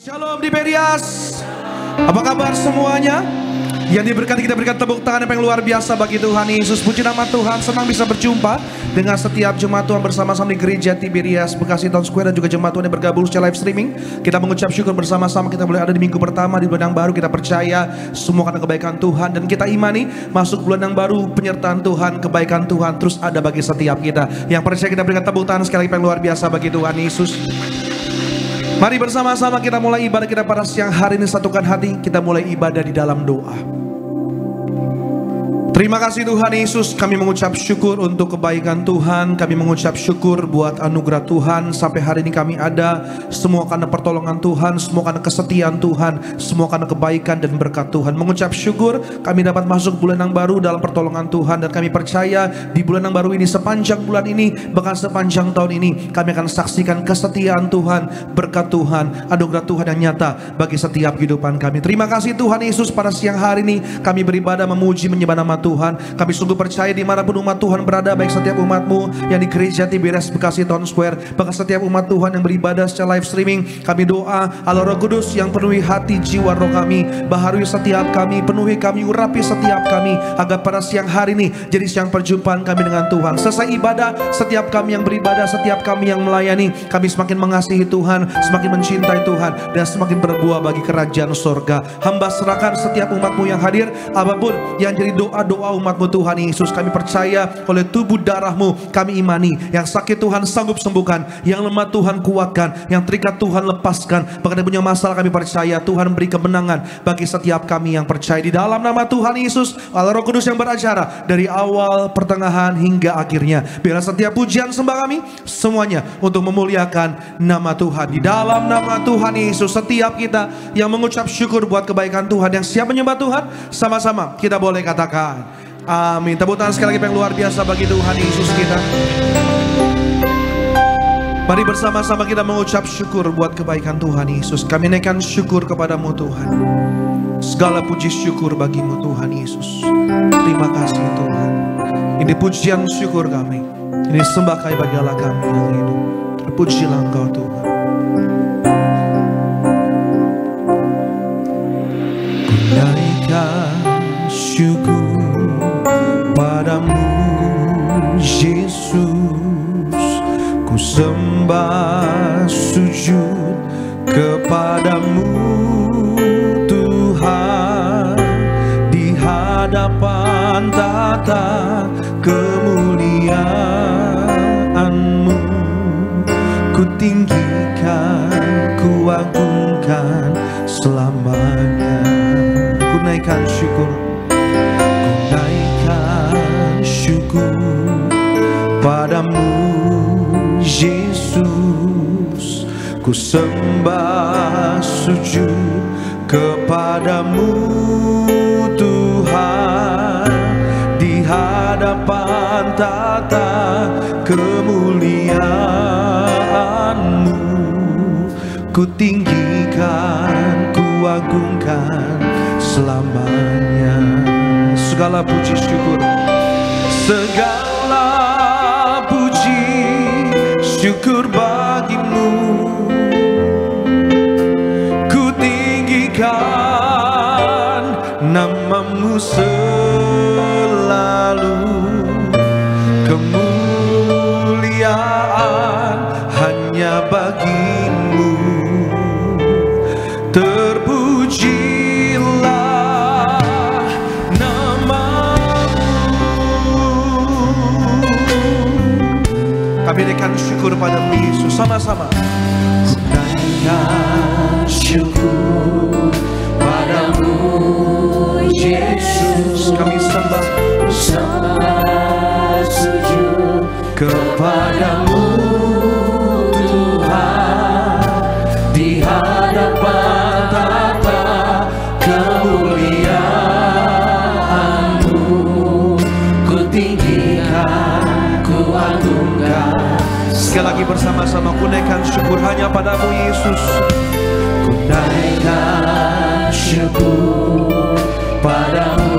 Shalom di Berias. Apa kabar semuanya? Yang diberkati, kita berikan tepuk tangan yang luar biasa bagi Tuhan Yesus. Puji nama Tuhan, senang bisa berjumpa dengan setiap jemaat Tuhan bersama-sama di Gereja Tiberias Bekasi Town Square dan juga jemaat Tuhan yang bergabung secara live streaming. Kita mengucap syukur bersama-sama, kita boleh ada di minggu pertama di bulan yang baru. Kita percaya semua karena kebaikan Tuhan, dan kita imani masuk bulan yang baru, penyertaan Tuhan, kebaikan Tuhan terus ada bagi setiap kita. Yang percaya, kita berikan tepuk tangan sekali lagi yang luar biasa bagi Tuhan Yesus. Mari bersama-sama kita mulai ibadah kita pada siang hari ini. Satukan hati, kita mulai ibadah di dalam doa. Terima kasih Tuhan Yesus, kami mengucap syukur untuk kebaikan Tuhan. Kami mengucap syukur buat anugerah Tuhan. Sampai hari ini kami ada, semua karena pertolongan Tuhan, semua karena kesetiaan Tuhan, semua karena kebaikan dan berkat Tuhan. Mengucap syukur kami dapat masuk bulan yang baru dalam pertolongan Tuhan. Dan kami percaya di bulan yang baru ini, sepanjang bulan ini, bahkan sepanjang tahun ini, kami akan saksikan kesetiaan Tuhan, berkat Tuhan, anugerah Tuhan yang nyata bagi setiap kehidupan kami. Terima kasih Tuhan Yesus, pada siang hari ini kami beribadah memuji menyembah nama Tuhan. Kami sungguh percaya dimanapun umat Tuhan berada, baik setiap umatmu yang di Gereja Tiberias Bekasi Town Square, bahkan setiap umat Tuhan yang beribadah secara live streaming, kami doa Allah Roh Kudus yang penuhi hati jiwa roh kami, baharui setiap kami, penuhi kami, urapi setiap kami, agar pada siang hari ini jadi siang perjumpaan kami dengan Tuhan. Selesai ibadah, setiap kami yang beribadah, setiap kami yang melayani, kami semakin mengasihi Tuhan, semakin mencintai Tuhan, dan semakin berbuah bagi kerajaan surga. Hamba serahkan setiap umatmu yang hadir, apapun yang jadi doa-doa umatmu Tuhan Yesus. Kami percaya oleh tubuh darahmu, kami imani yang sakit Tuhan sanggup sembuhkan, yang lemah Tuhan kuatkan, yang terikat Tuhan lepaskan. Bahkan yang punya masalah, kami percaya Tuhan beri kemenangan bagi setiap kami yang percaya. Di dalam nama Tuhan Yesus, Allah Roh Kudus yang beracara dari awal, pertengahan hingga akhirnya, biarlah setiap pujian sembah kami semuanya untuk memuliakan nama Tuhan. Di dalam nama Tuhan Yesus, setiap kita yang mengucap syukur buat kebaikan Tuhan, yang siap menyembah Tuhan, sama-sama kita boleh katakan amin. Tepuk tangan sekali lagi yang luar biasa bagi Tuhan Yesus kita. Mari bersama-sama kita mengucap syukur buat kebaikan Tuhan Yesus. Kami naikkan syukur kepadamu Tuhan. Segala puji syukur bagimu Tuhan Yesus. Terima kasih Tuhan. Ini pujian syukur kami, ini sembah kami bagi Allah kami yang hidup. Terpujilah Engkau Tuhan. Ku naikkan syukur padamu Yesus, ku sembah sujud kepadamu Tuhan. Di hadapan tata kemuliaan-Mu, ku tinggikan, ku agungkan selamanya. Ku naikkan syukur, syukur padamu Yesus, ku sembah sujud kepadamu Tuhan. Di hadapan tata kemuliaan-Mu, ku tinggikan, ku agungkan selamanya. Segala puji syukur, segala puji syukur bagimu, ku tinggikan namamu selalu. Kemuliaan hanya bagimu, terpujilah kami naikkan syukur padamu Yesus sama-sama. Ku naikkan syukur padamu Yesus, kami sembah sujud kepadamu Tuhan. Di hadapan tata kemuliaan-Mu, ku tinggikan, ku agungkan. Sekali lagi bersama-sama, ku naikkan syukur hanya padamu Yesus. Ku naikkan syukur padamu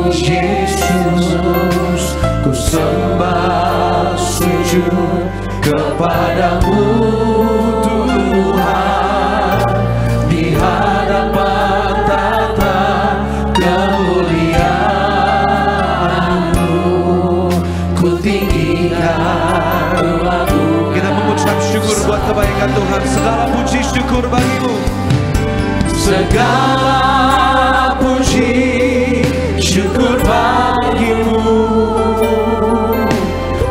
Yesus, ku sembah sujud kepadamu Tuhan. syukur buat kebaikan Tuhan. Segala puji syukur bagimu. Segala puji syukur bagimu.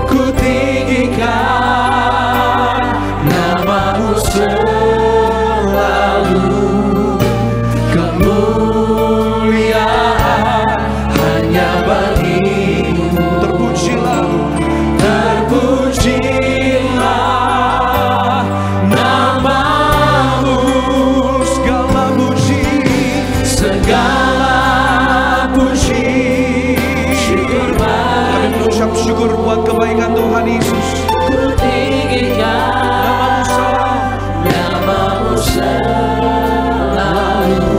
Ku tinggikan namamu selalu. Kemuliaan hanya bagimu. Terpujilah, terpujilah namamu. segala puji, Segala puji syukur kami mengucap syukur buat kebaikan Tuhan Yesus. ku tinggikan Namamu selalu, namamu selalu.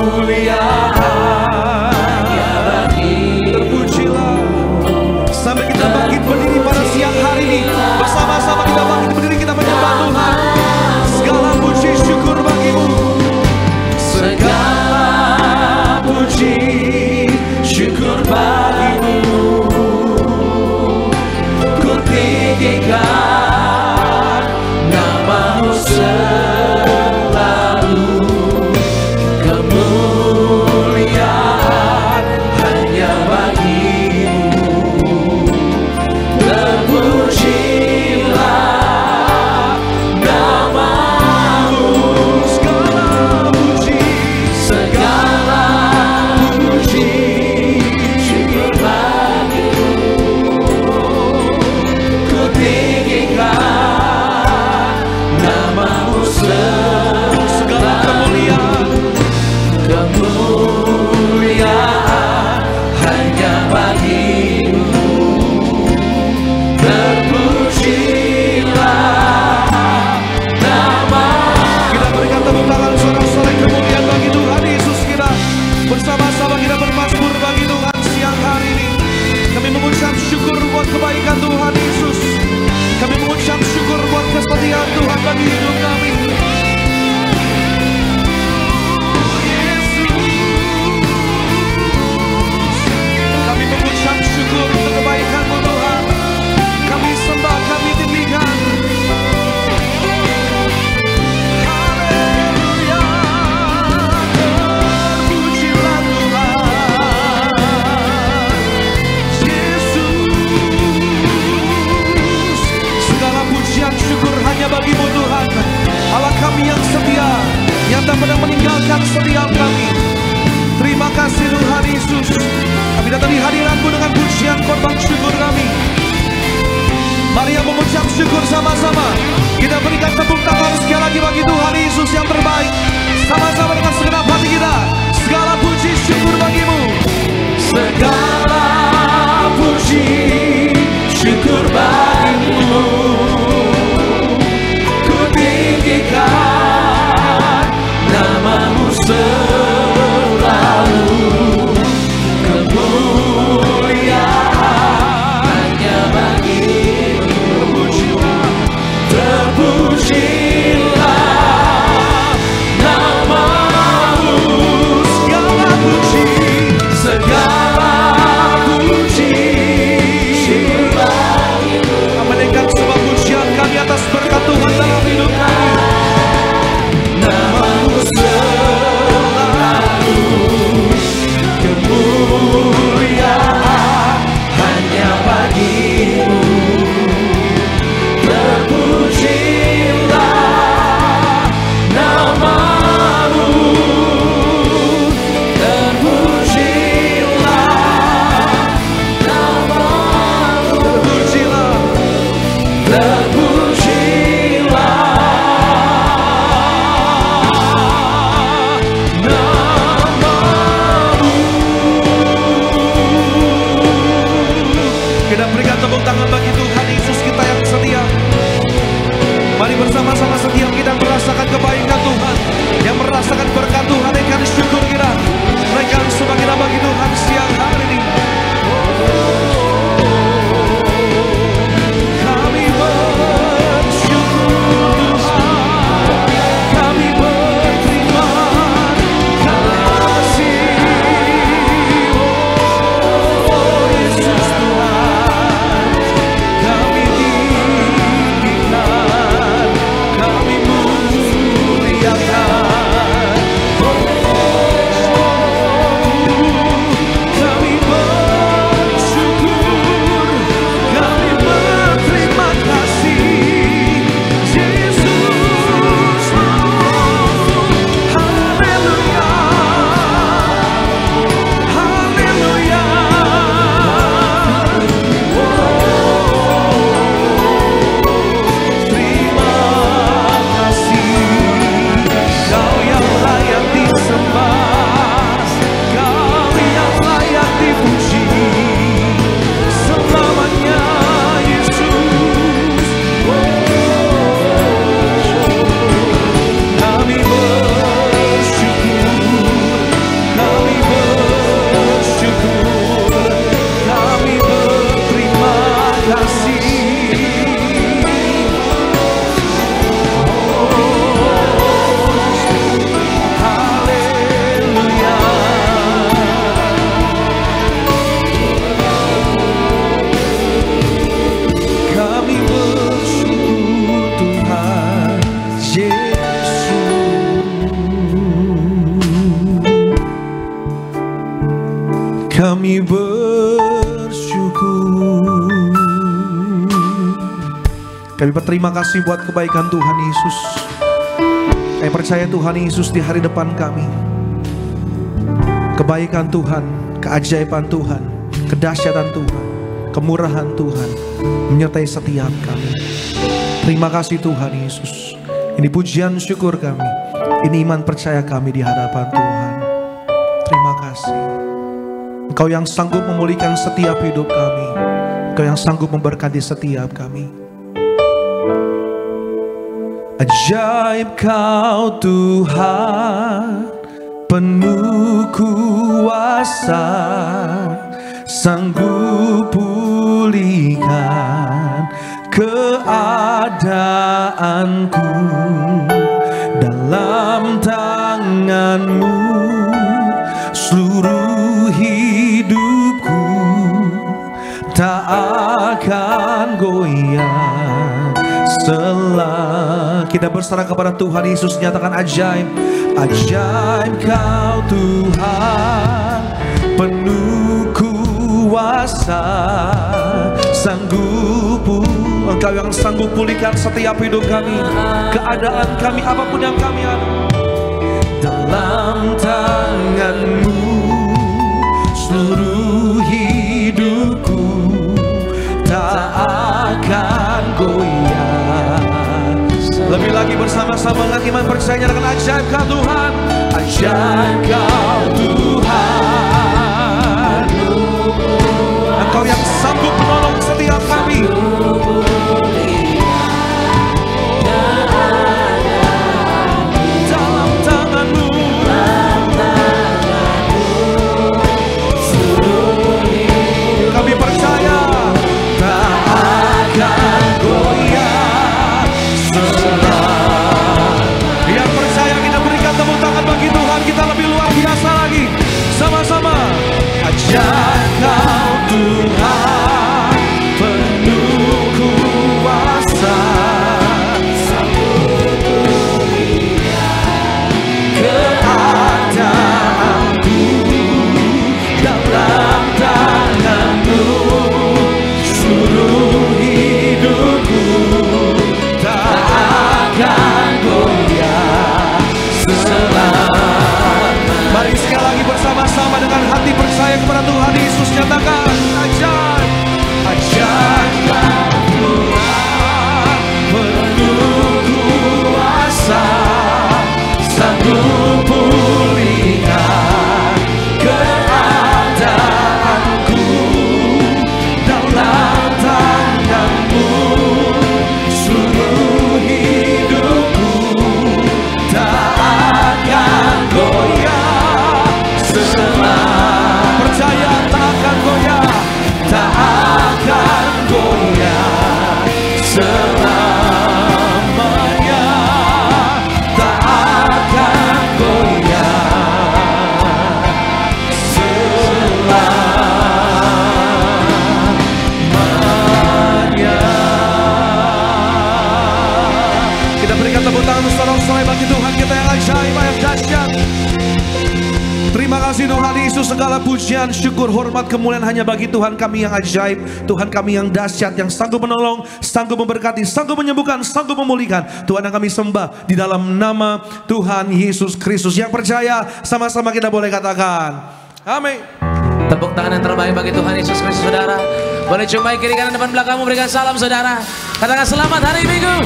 Kemuliaan hanya bagimu. terpujilah. Sampai kita bangkit berdiri pada siang hari ini, bersama-sama kita bangkit berdiri, kita menyembah Tuhan. Segala puji syukur bagimu. Segala puji syukur bagimu. Ku tinggikan namamu selalu. Kemuliaan hanya bagimu. Terpujilah namamu. Segala puji, Segala puji syukur bagimu. Ku tinggikan namamu segala selalu. kemuliaan, Kemuliaan hanya bagimu. Terpujilah namamu. kita berikan tepuk tangan sorak-sorai kemuliaan bagi Tuhan Yesus. Kita bersama-sama kita bermazmur bagi Tuhan siang hari ini. Kami mengucap syukur buat kebaikan Tuhan Yesus. Kami mengucap syukur buat kesetiaan Tuhan bagi hidup kami. Kami mengucap syukur untuk kebaikan-Mu Tuhan. Kami sembah, kami tinggikan. Haleluya, terpujilah Tuhan Yesus. Segala pujian syukur hanya bagi-Mu Tuhan, Allah kami yang setia, yang tak pernah meninggalkan setiap kami. Terima kasih Tuhan Yesus. Kami datang di hadirat-Mu dengan pujian korban syukur kami. Mari yang mengucap syukur sama-sama. Kita berikan tepuk tangan sekali lagi bagi Tuhan Yesus yang terbaik. Sama-sama dengan segenap hati kita. Segala puji syukur bagi-Mu. Segala puji syukur bagimu. Ku tinggikan namamu selalu. Kemuliaan hanya bagimu. Terpujilah namamu. Segala puji, Segala puji syukur bagimu. kami menaikkan semua pujian kami atas berkat Tuhan dalam hidup kami. Namamu selalu. Kemuliaan hanya bagimu. Terpujilah namamu. Terpujilah namamu. Terpujilah, kita berikan tepuk tangan bagi Tuhan Yesus kita yang setia. Mari bersama-sama setiap kita merasakan kebaikan Tuhan, yang merasakan berkat Tuhan, naikkan syukur kita, naikkan sembah kita bagi Tuhan siang hari ini. Kami bersyukur Tuhan, kami berterima kasih. Oh Yesus Tuhan, kami Kami berterima kasih buat kebaikan Tuhan Yesus. Kami percaya Tuhan Yesus di hari depan kami. Kebaikan Tuhan, keajaiban Tuhan, kedahsyatan Tuhan, kemurahan Tuhan menyertai setiap kami. Terima kasih Tuhan Yesus. Ini pujian syukur kami. Ini iman percaya kami di hadapan Tuhan. Terima kasih. Engkau yang sanggup memulihkan setiap hidup kami. Engkau yang sanggup memberkati setiap kami. Ajaib Kau Tuhan, penuh kuasa, sanggup pulihkan keadaanku. Dalam tangan-Mu seluruh hidupku tak akan goyah. Kita berserah kepada Tuhan Yesus, nyatakan ajaib. Ajaib Kau Tuhan, penuh kuasa, sanggup. Engkau yang sanggup pulihkan setiap hidup kami, keadaan kami, apapun yang kami ada. Dalam tangan-Mu seluruh hidupku tak akan goyah. Lebih lagi bersama-sama dengan iman percaya dengan ajaib Kau Tuhan. Ajaib Kau Tuhan, Engkau yang sanggup menolong setiap kami. Dalam tangan-Mu kami percaya tak akan goyah. Yang percaya kita berikan tepuk tangan bagi Tuhan kita lebih luar biasa lagi. Sama-sama. Ajaib Kau Tuhan, penuh kuasa, sanggup pulihkan keadaanku. Dalam tangan-Mu seluruh hidupku tak akan goyah selama. Mari sekali lagi bersama-sama dengan hati percaya kepada Tuhan Yesus, nyatakan ajaib. Ajaib Kau Tuhan, penuh kuasa, sanggup pulihkan keadaanku. Dalam tangan-Mu seluruh hidupku tak akan goyah selama. Percaya tak akan goyah, tak akan goyah selamanya, tak akan goyah selamanya. Kita berikan tepuk tangan saudara-saudara bagi Tuhan kita yang ajaib, yang dahsyat. Terima kasih Tuhan Yesus, segala pujian, syukur, hormat, kemuliaan hanya bagi Tuhan kami yang ajaib, Tuhan kami yang dahsyat, yang sanggup menolong, sanggup memberkati, sanggup menyembuhkan, sanggup memulihkan. Tuhan yang kami sembah di dalam nama Tuhan Yesus Kristus. Yang percaya sama-sama kita boleh katakan amin. Tepuk tangan yang terbaik bagi Tuhan Yesus Kristus, saudara. Boleh jumpai kiri kanan depan belakangmu, berikan salam saudara. Katakan selamat hari Minggu.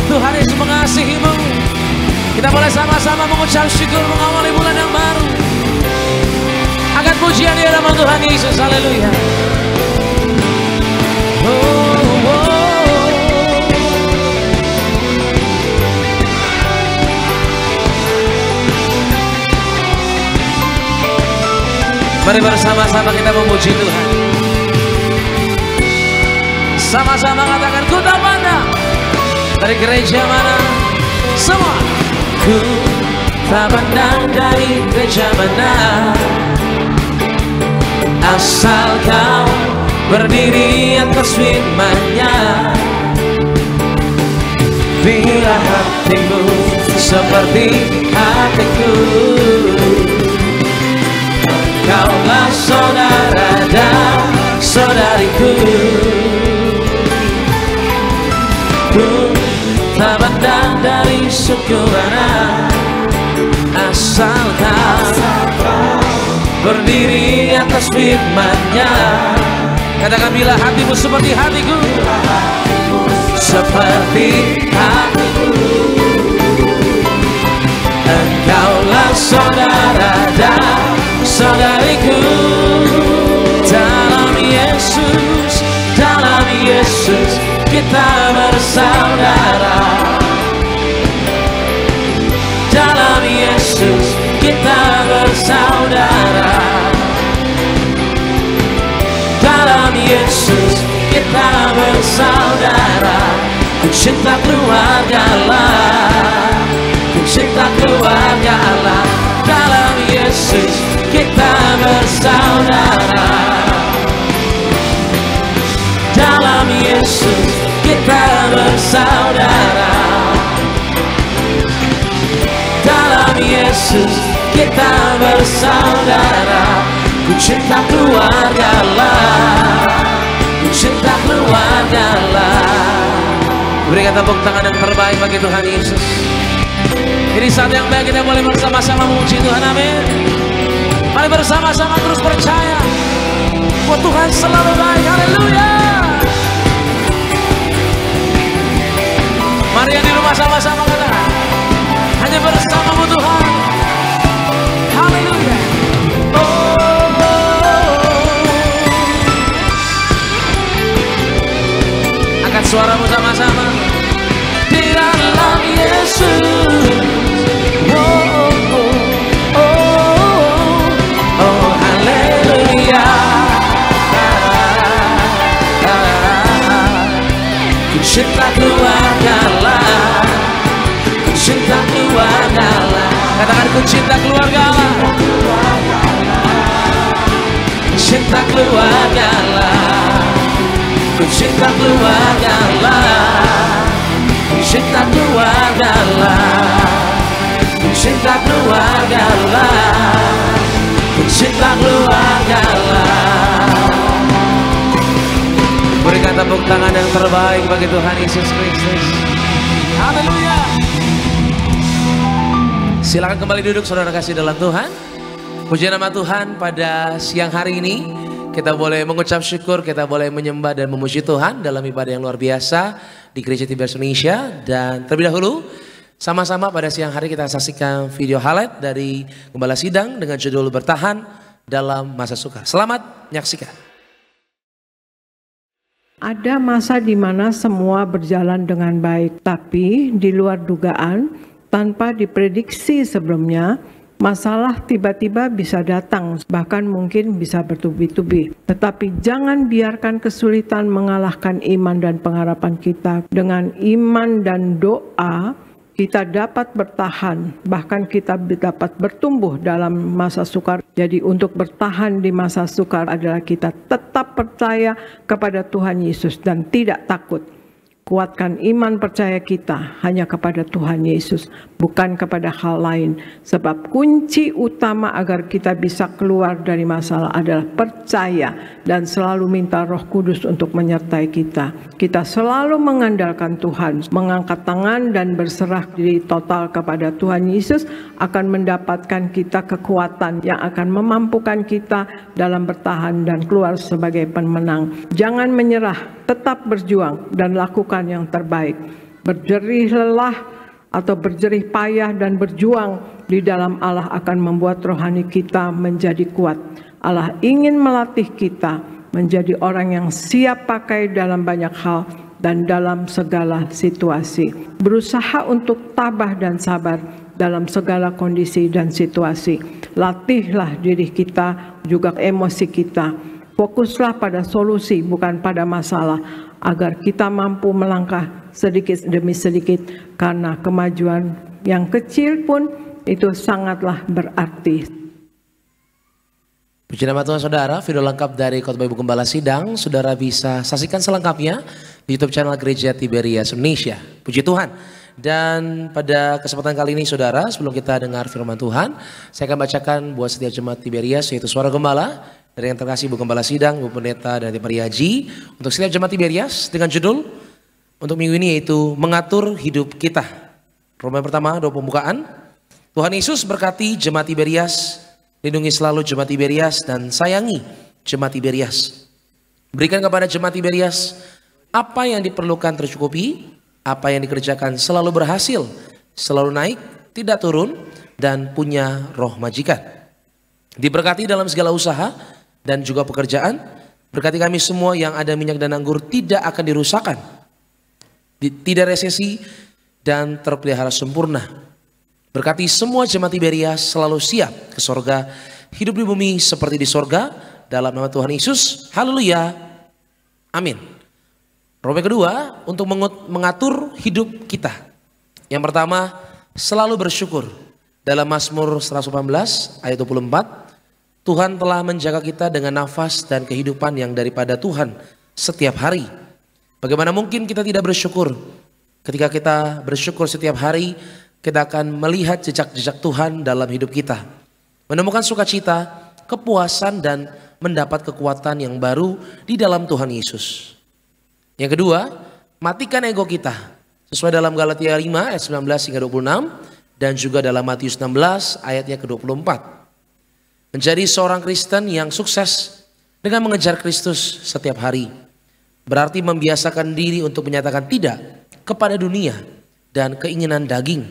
Tuhan Yesus mengasihimu. Kita boleh sama-sama mengucap syukur mengawali bulan yang baru. Angkat pujian di hadapan Tuhan Yesus, haleluya. Mari bersama-sama kita memuji Tuhan. Sama-sama katakan ku tak pandang dari gereja mana. Semua. Ku tak pandang dari gereja mana, asal kau berdiri atas firman-Nya. Bila hatimu seperti hatiku, kaulah saudara dan saudariku. sempurna, asalkan berdiri atas firman-Nya. Katakan, bila hatimu seperti hatiku, seperti hatiku, engkaulah saudara dan saudariku. Dalam Yesus, dalam Yesus kita bersaudara. Dalam Yesus kita bersaudara. Dalam Yesus kita bersaudara. Ku cinta keluarga Allah, ku cinta keluarga Allah. Dalam Yesus kita bersaudara. Dalam Yesus kita bersaudara. Dalam Yesus kita bersaudara. Ku cinta keluarga Allah, ku cinta keluarga Allah. Berikan tepuk tangan yang terbaik bagi Tuhan Yesus. Ini saat yang baik, kita boleh bersama-sama memuji Tuhan. Amin. Mari bersama-sama terus percaya bahwa Tuhan selalu baik. Haleluya. Mari yang di rumah sama-sama katakan, hanya bersamamu Tuhan. Haleluya. Angkat suaramu sama-sama. Di dalam Yesus. Haleluya. Ku cinta keluarga Allah, ku cinta keluarga Allah. Katakan, ku cinta keluarga Allah, ku cinta keluarga Allah, ku cinta keluarga Allah, ku cinta keluarga Allah, ku cinta keluarga Allah, ku cinta keluarga Allah. Berikan tepuk tangan yang terbaik bagi Tuhan Yesus Kristus. Haleluya. Silakan kembali duduk saudara kasih dalam Tuhan. Puji nama Tuhan, pada siang hari ini kita boleh mengucap syukur, kita boleh menyembah dan memuji Tuhan dalam ibadah yang luar biasa di Gereja Tiberias Indonesia. Dan terlebih dahulu sama-sama pada siang hari kita saksikan video highlight dari Gembala Sidang dengan judul Bertahan dalam Masa Sukar. Selamat menyaksikan. Ada masa di mana semua berjalan dengan baik, tapi di luar dugaan, tanpa diprediksi sebelumnya, masalah tiba-tiba bisa datang, bahkan mungkin bisa bertubi-tubi. Tetapi jangan biarkan kesulitan mengalahkan iman dan pengharapan kita. Dengan iman dan doa, kita dapat bertahan, bahkan kita dapat bertumbuh dalam masa sukar. Jadi untuk bertahan di masa sukar adalah kita tetap percaya kepada Tuhan Yesus dan tidak takut. Kuatkan iman percaya kita hanya kepada Tuhan Yesus, bukan kepada hal lain. Sebab kunci utama agar kita bisa keluar dari masalah adalah percaya dan selalu minta Roh Kudus untuk menyertai kita. Kita selalu mengandalkan Tuhan, mengangkat tangan dan berserah diri total kepada Tuhan Yesus akan mendapatkan kita kekuatan yang akan memampukan kita dalam bertahan dan keluar sebagai pemenang. Jangan menyerah, tetap berjuang dan lakukan yang terbaik. Berjerih lelah atau berjerih payah dan berjuang di dalam Allah akan membuat rohani kita menjadi kuat. Allah ingin melatih kita menjadi orang yang siap pakai dalam banyak hal dan dalam segala situasi. Berusaha untuk tabah dan sabar dalam segala kondisi dan situasi. Latihlah diri kita, juga emosi kita. Fokuslah pada solusi, bukan pada masalah, agar kita mampu melangkah sedikit demi sedikit, karena kemajuan yang kecil pun itu sangatlah berarti. Puji nama Tuhan saudara, video lengkap dari Khotbah Ibu Gembala Sidang, saudara bisa saksikan selengkapnya di YouTube channel Gereja Tiberias Indonesia. Puji Tuhan. Dan pada kesempatan kali ini saudara, sebelum kita dengar firman Tuhan, saya akan bacakan buat setiap jemaat Tiberias, yaitu suara gembala dari yang terkasih Ibu Gembala Sidang, Ibu Pendeta dan Ibu Haji, untuk setiap jemaat Tiberias dengan judul untuk minggu ini yaitu mengatur hidup kita. Roma pertama, doa pembukaan. Tuhan Yesus berkati jemaat Tiberias, lindungi selalu jemaat Tiberias dan sayangi jemaat Tiberias. Berikan kepada jemaat Tiberias apa yang diperlukan tercukupi, apa yang dikerjakan selalu berhasil, selalu naik, tidak turun, dan punya roh majikan. Diberkati dalam segala usaha dan juga pekerjaan. Berkati kami semua yang ada minyak dan anggur tidak akan dirusakkan, tidak resesi dan terpelihara sempurna. Berkati semua jemaat Tiberias selalu siap ke sorga, hidup di bumi seperti di sorga, dalam nama Tuhan Yesus. Haleluya, amin. Roma kedua, untuk mengatur hidup kita. Yang pertama, selalu bersyukur. Dalam Mazmur 118 ayat 24, Tuhan telah menjaga kita dengan nafas dan kehidupan yang daripada Tuhan setiap hari. Bagaimana mungkin kita tidak bersyukur? Ketika kita bersyukur setiap hari, kita akan melihat jejak-jejak Tuhan dalam hidup kita. Menemukan sukacita, kepuasan, dan mendapat kekuatan yang baru di dalam Tuhan Yesus. Yang kedua, matikan ego kita. Sesuai dalam Galatia 5 ayat 19 hingga 26 dan juga dalam Matius 16 ayatnya ke-24. Menjadi seorang Kristen yang sukses dengan mengejar Kristus setiap hari berarti membiasakan diri untuk menyatakan tidak kepada dunia dan keinginan daging.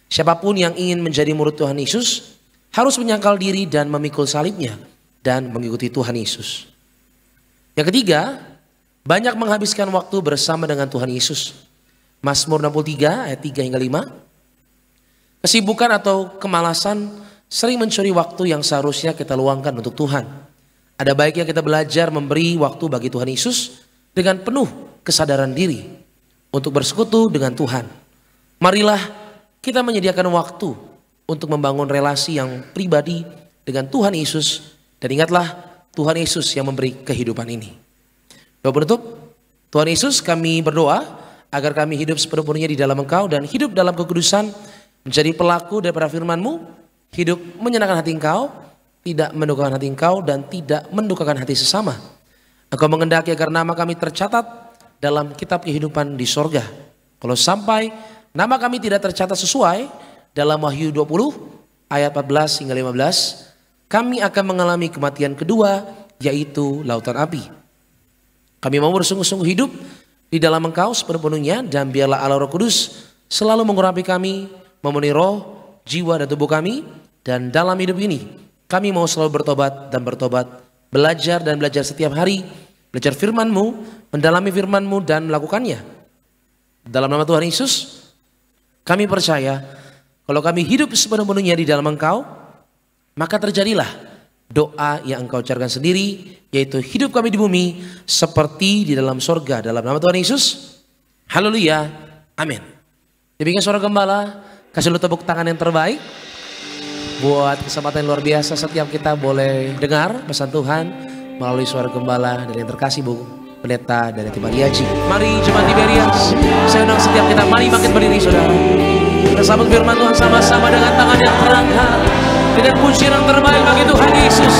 Siapapun yang ingin menjadi murid Tuhan Yesus harus menyangkal diri dan memikul salibnya dan mengikuti Tuhan Yesus. Yang ketiga, banyak menghabiskan waktu bersama dengan Tuhan Yesus. Mazmur 63 ayat 3 hingga 5. Kesibukan atau kemalasan sering mencuri waktu yang seharusnya kita luangkan untuk Tuhan. Ada baiknya kita belajar memberi waktu bagi Tuhan Yesus dengan penuh kesadaran diri untuk bersekutu dengan Tuhan. Marilah kita menyediakan waktu untuk membangun relasi yang pribadi dengan Tuhan Yesus. Dan ingatlah, Tuhan Yesus yang memberi kehidupan ini. Doa penutup. Tuhan Yesus, kami berdoa agar kami hidup sepenuhnya di dalam Engkau dan hidup dalam kekudusan, menjadi pelaku daripada firman-Mu, hidup menyenangkan hati Engkau, tidak mendukakan hati Engkau, dan tidak mendukakan hati sesama. Engkau mengendaki agar nama kami tercatat dalam kitab kehidupan di sorga. Kalau sampai nama kami tidak tercatat sesuai dalam Wahyu 20 ayat 14 hingga 15, kami akan mengalami kematian kedua, yaitu lautan api. Kami mau bersungguh-sungguh hidup di dalam Engkau sepenuhnya, dan biarlah Allah Roh Kudus selalu mengurapi kami, memenuhi roh, jiwa, dan tubuh kami. Dan dalam hidup ini kami mau selalu bertobat dan bertobat, belajar dan belajar setiap hari, belajar firman-Mu, mendalami firman-Mu dan melakukannya. Dalam nama Tuhan Yesus, kami percaya kalau kami hidup sepenuhnya di dalam Engkau, maka terjadilah doa yang Engkau ucapkan sendiri, yaitu hidup kami di bumi seperti di dalam sorga. Dalam nama Tuhan Yesus, haleluya, amin. Demikian Saudara Gembala, kasih lu tepuk tangan yang terbaik buat kesempatan yang luar biasa. Setiap kita boleh dengar pesan Tuhan melalui suara Gembala dan yang terkasih Bu Pendeta dari Tim Mariachi. Mari jemaat Tiberias, saya undang setiap kita, mari bangkit berdiri saudara. Kita sambut firman Tuhan sama-sama dengan tangan yang terangkat, dengan pujian yang terbaik bagi Tuhan Yesus.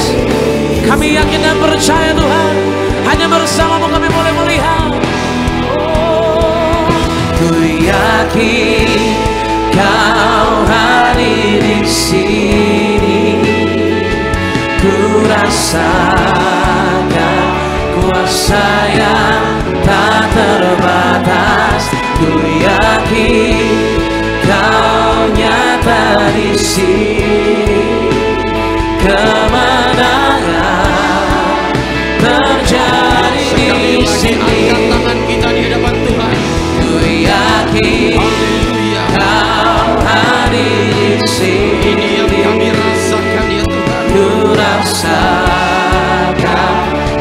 Kami yakin dan percaya Tuhan, hanya bersama-Mu kami boleh melihat. Ku yakin Kau hadir di sini, ku rasakan kuasa yang tak terbatas. Ku yakin Kau nyata di sini, kemenangan terjadi di sini. Angkat tangan kita di hadapan Tuhan. Ku yakin Kau hadir di sini. Ini yang kami rasakan ya Tuhan. Ku rasakan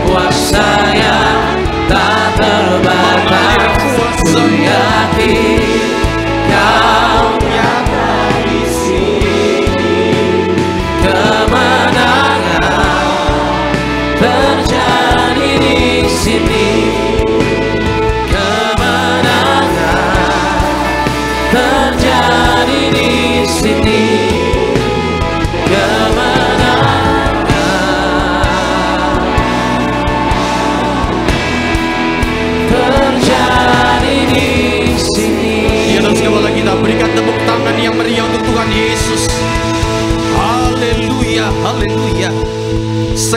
kuasa yang tak terbatas. Ku yakin Kau nyata di sini, kemenangan terjadi di sini, kemenangan terjadi di sini, kemenangan terjadi di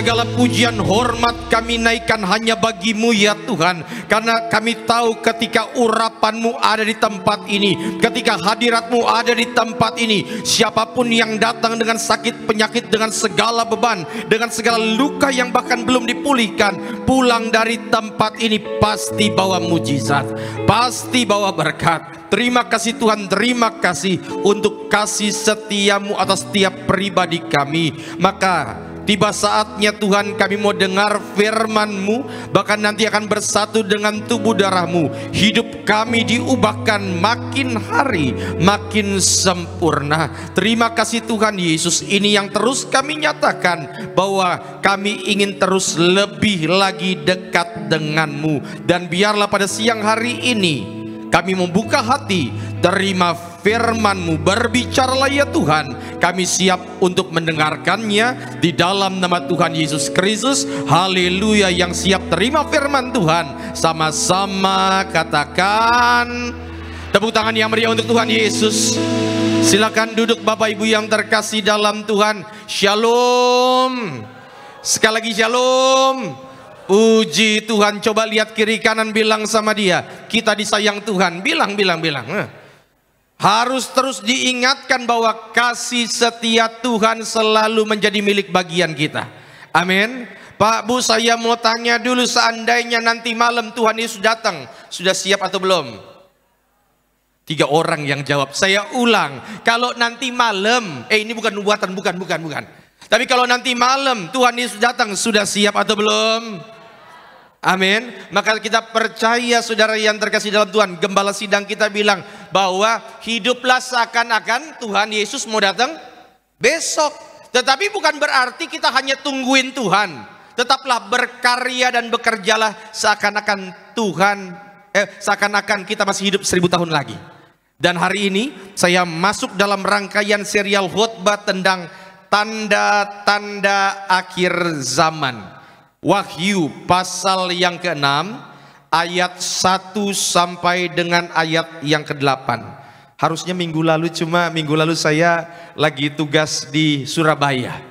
segala pujian hormat kami naikkan hanya bagi-Mu ya Tuhan. Karena kami tahu ketika urapan-Mu ada di tempat ini, ketika hadirat-Mu ada di tempat ini, siapapun yang datang dengan sakit penyakit, dengan segala beban, dengan segala luka yang bahkan belum dipulihkan, pulang dari tempat ini pasti bawa mujizat, pasti bawa berkat. Terima kasih Tuhan, terima kasih untuk kasih setia-Mu atas setiap pribadi kami. Maka tiba saatnya Tuhan kami mau dengar firman-Mu, bahkan nanti akan bersatu dengan tubuh darah-Mu. Hidup kami diubahkan makin hari makin sempurna. Terima kasih Tuhan Yesus, ini yang terus kami nyatakan bahwa kami ingin terus lebih lagi dekat dengan-Mu. Dan biarlah pada siang hari ini kami membuka hati, terima firman-Mu, berbicaralah ya Tuhan. Kami siap untuk mendengarkannya di dalam nama Tuhan Yesus Kristus. Haleluya. Yang siap terima firman Tuhan, sama-sama katakan tepuk tangan yang meriah untuk Tuhan Yesus. Silakan duduk Bapak Ibu yang terkasih dalam Tuhan. Shalom. Sekali lagi shalom. Puji Tuhan. Coba lihat kiri kanan, bilang sama dia, kita disayang Tuhan. Bilang. Harus terus diingatkan bahwa kasih setia Tuhan selalu menjadi milik bagian kita. Amin. Pak Bu, saya mau tanya dulu, seandainya nanti malam Tuhan Yesus datang, sudah siap atau belum? 3 orang yang jawab. Saya ulang, kalau nanti malam, ini bukan nubuatan, bukan. Tapi kalau nanti malam Tuhan Yesus datang, sudah siap atau belum? Amin. Maka kita percaya saudara yang terkasih dalam Tuhan, gembala sidang kita bilang bahwa hiduplah seakan-akan Tuhan Yesus mau datang besok. Tetapi bukan berarti kita hanya tungguin Tuhan. Tetaplah berkarya dan bekerjalah seakan-akan seakan-akan kita masih hidup 1000 tahun lagi. Dan hari ini saya masuk dalam rangkaian serial khotbah tentang tanda-tanda akhir zaman. Wahyu pasal yang ke-6 ayat 1 sampai dengan ayat yang ke-8. Harusnya minggu lalu saya lagi tugas di Surabaya.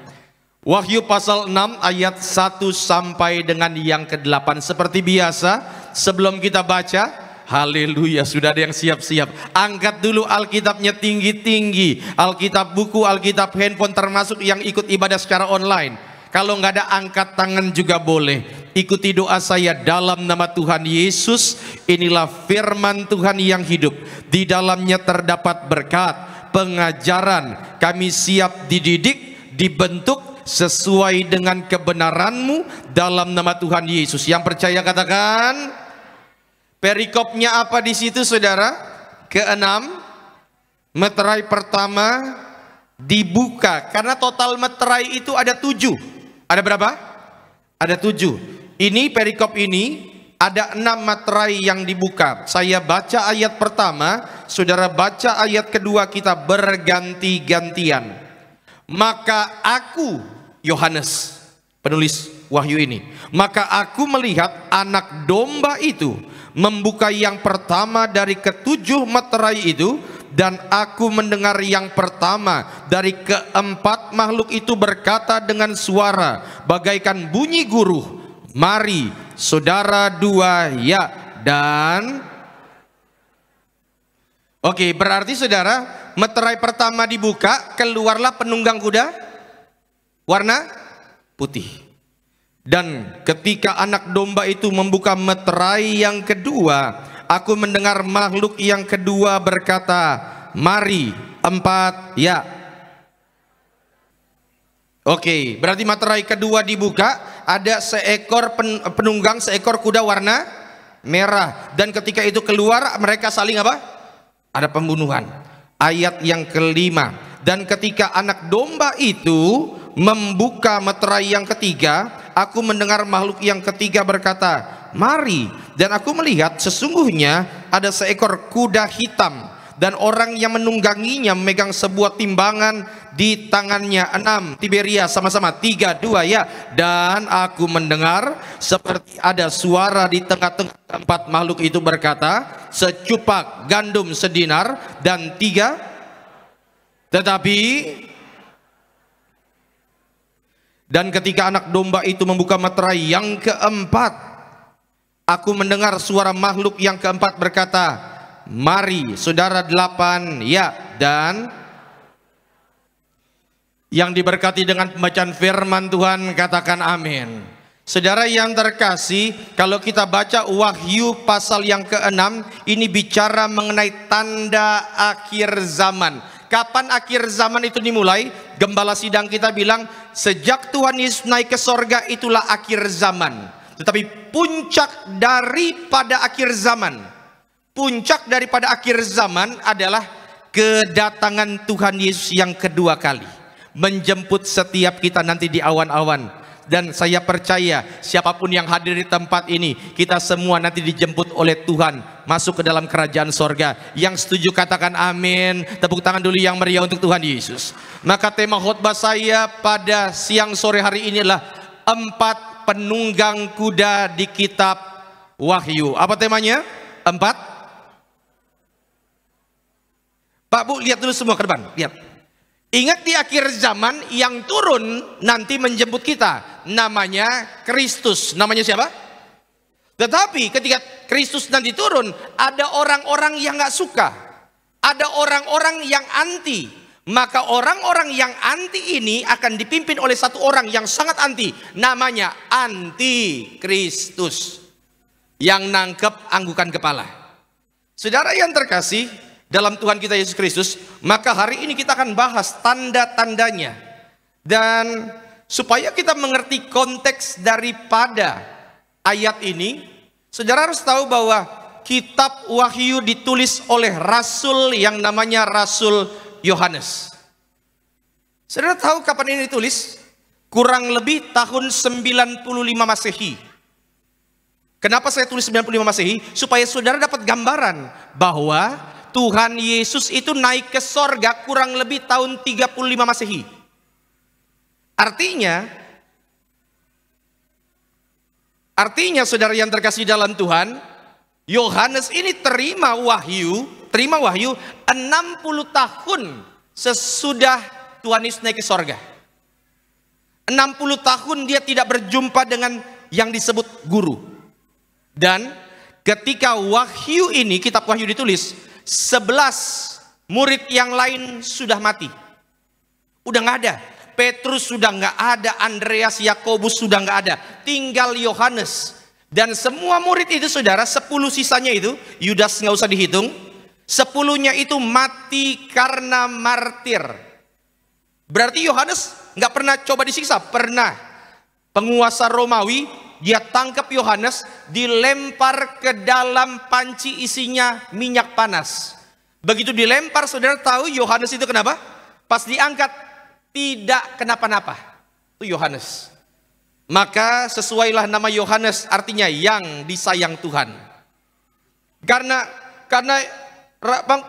Wahyu pasal 6 ayat 1 sampai dengan yang ke-8. Seperti biasa, sebelum kita baca, haleluya, sudah ada yang siap-siap. Angkat dulu Alkitabnya tinggi-tinggi. Alkitab buku, Alkitab handphone, termasuk yang ikut ibadah secara online. Kalau nggak ada, angkat tangan juga boleh. Ikuti doa saya dalam nama Tuhan Yesus. Inilah firman Tuhan yang hidup. Di dalamnya terdapat berkat, pengajaran. Kami siap dididik, dibentuk sesuai dengan kebenaran-Mu dalam nama Tuhan Yesus. Yang percaya katakan. Perikopnya apa di situ saudara? Ke-6, meterai pertama dibuka. Karena total meterai itu ada 7. Ada berapa? Ada 7. Ini perikop ini ada 6 meterai yang dibuka. Saya baca ayat pertama, saudara baca ayat kedua, kita berganti-gantian. Maka aku, Yohanes, penulis wahyu ini, maka aku melihat anak domba itu membuka yang pertama dari ke-7 meterai itu. Dan aku mendengar yang pertama dari ke-4 makhluk itu berkata dengan suara bagaikan bunyi guruh, mari saudara 2 ya. Dan oke, berarti saudara, meterai pertama dibuka, keluarlah penunggang kuda warna putih. Dan ketika anak domba itu membuka meterai yang kedua, aku mendengar makhluk yang kedua berkata, mari 4 ya. Oke, berarti meterai kedua dibuka, ada seekor penunggang, seekor kuda warna merah. Dan ketika itu keluar, mereka saling apa? Ada pembunuhan. Ayat yang kelima. Dan ketika anak domba itu membuka meterai yang ketiga, aku mendengar makhluk yang ketiga berkata, mari. Dan aku melihat sesungguhnya ada seekor kuda hitam, dan orang yang menungganginya memegang sebuah timbangan di tangannya. 6 Tiberia, sama-sama 3, 2 ya. Dan aku mendengar seperti ada suara di tengah-tengah keempat makhluk itu berkata, secupak gandum sedinar dan 3. Tetapi Dan ketika anak domba itu membuka meterai yang keempat, aku mendengar suara makhluk yang keempat berkata, mari. Saudara 8, ya. Dan yang diberkati dengan pembacaan firman Tuhan katakan amin. Saudara yang terkasih, kalau kita baca Wahyu pasal yang ke-6, ini bicara mengenai tanda akhir zaman. Kapan akhir zaman itu dimulai? Gembala sidang kita bilang, sejak Tuhan Yesus naik ke sorga itulah akhir zaman. Tetapi puncak daripada akhir zaman, adalah kedatangan Tuhan Yesus yang kedua kali, menjemput setiap kita nanti di awan-awan. Dan saya percaya siapapun yang hadir di tempat ini, kita semua nanti dijemput oleh Tuhan masuk ke dalam kerajaan sorga. Yang setuju katakan amin. Tepuk tangan dulu yang meriah untuk Tuhan Yesus. Maka tema khotbah saya pada siang sore hari ini adalah 4 penunggang kuda di kitab Wahyu. Apa temanya? 4. Pak Bu, lihat dulu semua ke depan. Lihat. Ingat di akhir zaman yang turun nanti menjemput kita, namanya Kristus. Namanya siapa? Tetapi ketika Kristus nanti turun, ada orang-orang yang nggak suka, ada orang-orang yang anti. Maka orang-orang yang anti ini akan dipimpin oleh satu orang yang sangat anti, namanya Anti-Kristus, yang nangkep anggukan kepala. Saudara yang terkasih dalam Tuhan kita Yesus Kristus, maka hari ini kita akan bahas tanda-tandanya. Dan supaya kita mengerti konteks daripada ayat ini, saudara harus tahu bahwa kitab Wahyu ditulis oleh rasul yang namanya Rasul Yohanes. Saudara tahu kapan ini ditulis? Kurang lebih tahun 95 Masehi. Kenapa saya tulis 95 Masehi? Supaya saudara dapat gambaran bahwa Tuhan Yesus itu naik ke sorga kurang lebih tahun 35 Masehi. Artinya saudara yang terkasih dalam Tuhan, Yohanes ini terima wahyu 60 tahun sesudah Tuhan Yesus naik ke sorga. 60 tahun dia tidak berjumpa dengan yang disebut guru. Dan ketika wahyu ini, kitab Wahyu ditulis, 11 murid yang lain sudah mati. Udah nggak ada. Petrus sudah nggak ada, Andreas, Yakobus sudah nggak ada. Tinggal Yohanes. Dan semua murid itu saudara, 10 sisanya itu, Yudas nggak usah dihitung, 10-nya itu mati karena martir. Berarti Yohanes nggak pernah coba disiksa? Pernah. Penguasa Romawi, dia tangkap Yohanes, dilempar ke dalam panci isinya minyak panas. Begitu dilempar, saudara tahu Yohanes itu kenapa? Pas diangkat, tidak kenapa-napa. Itu Yohanes. Maka sesuailah nama Yohanes, artinya yang disayang Tuhan. Karena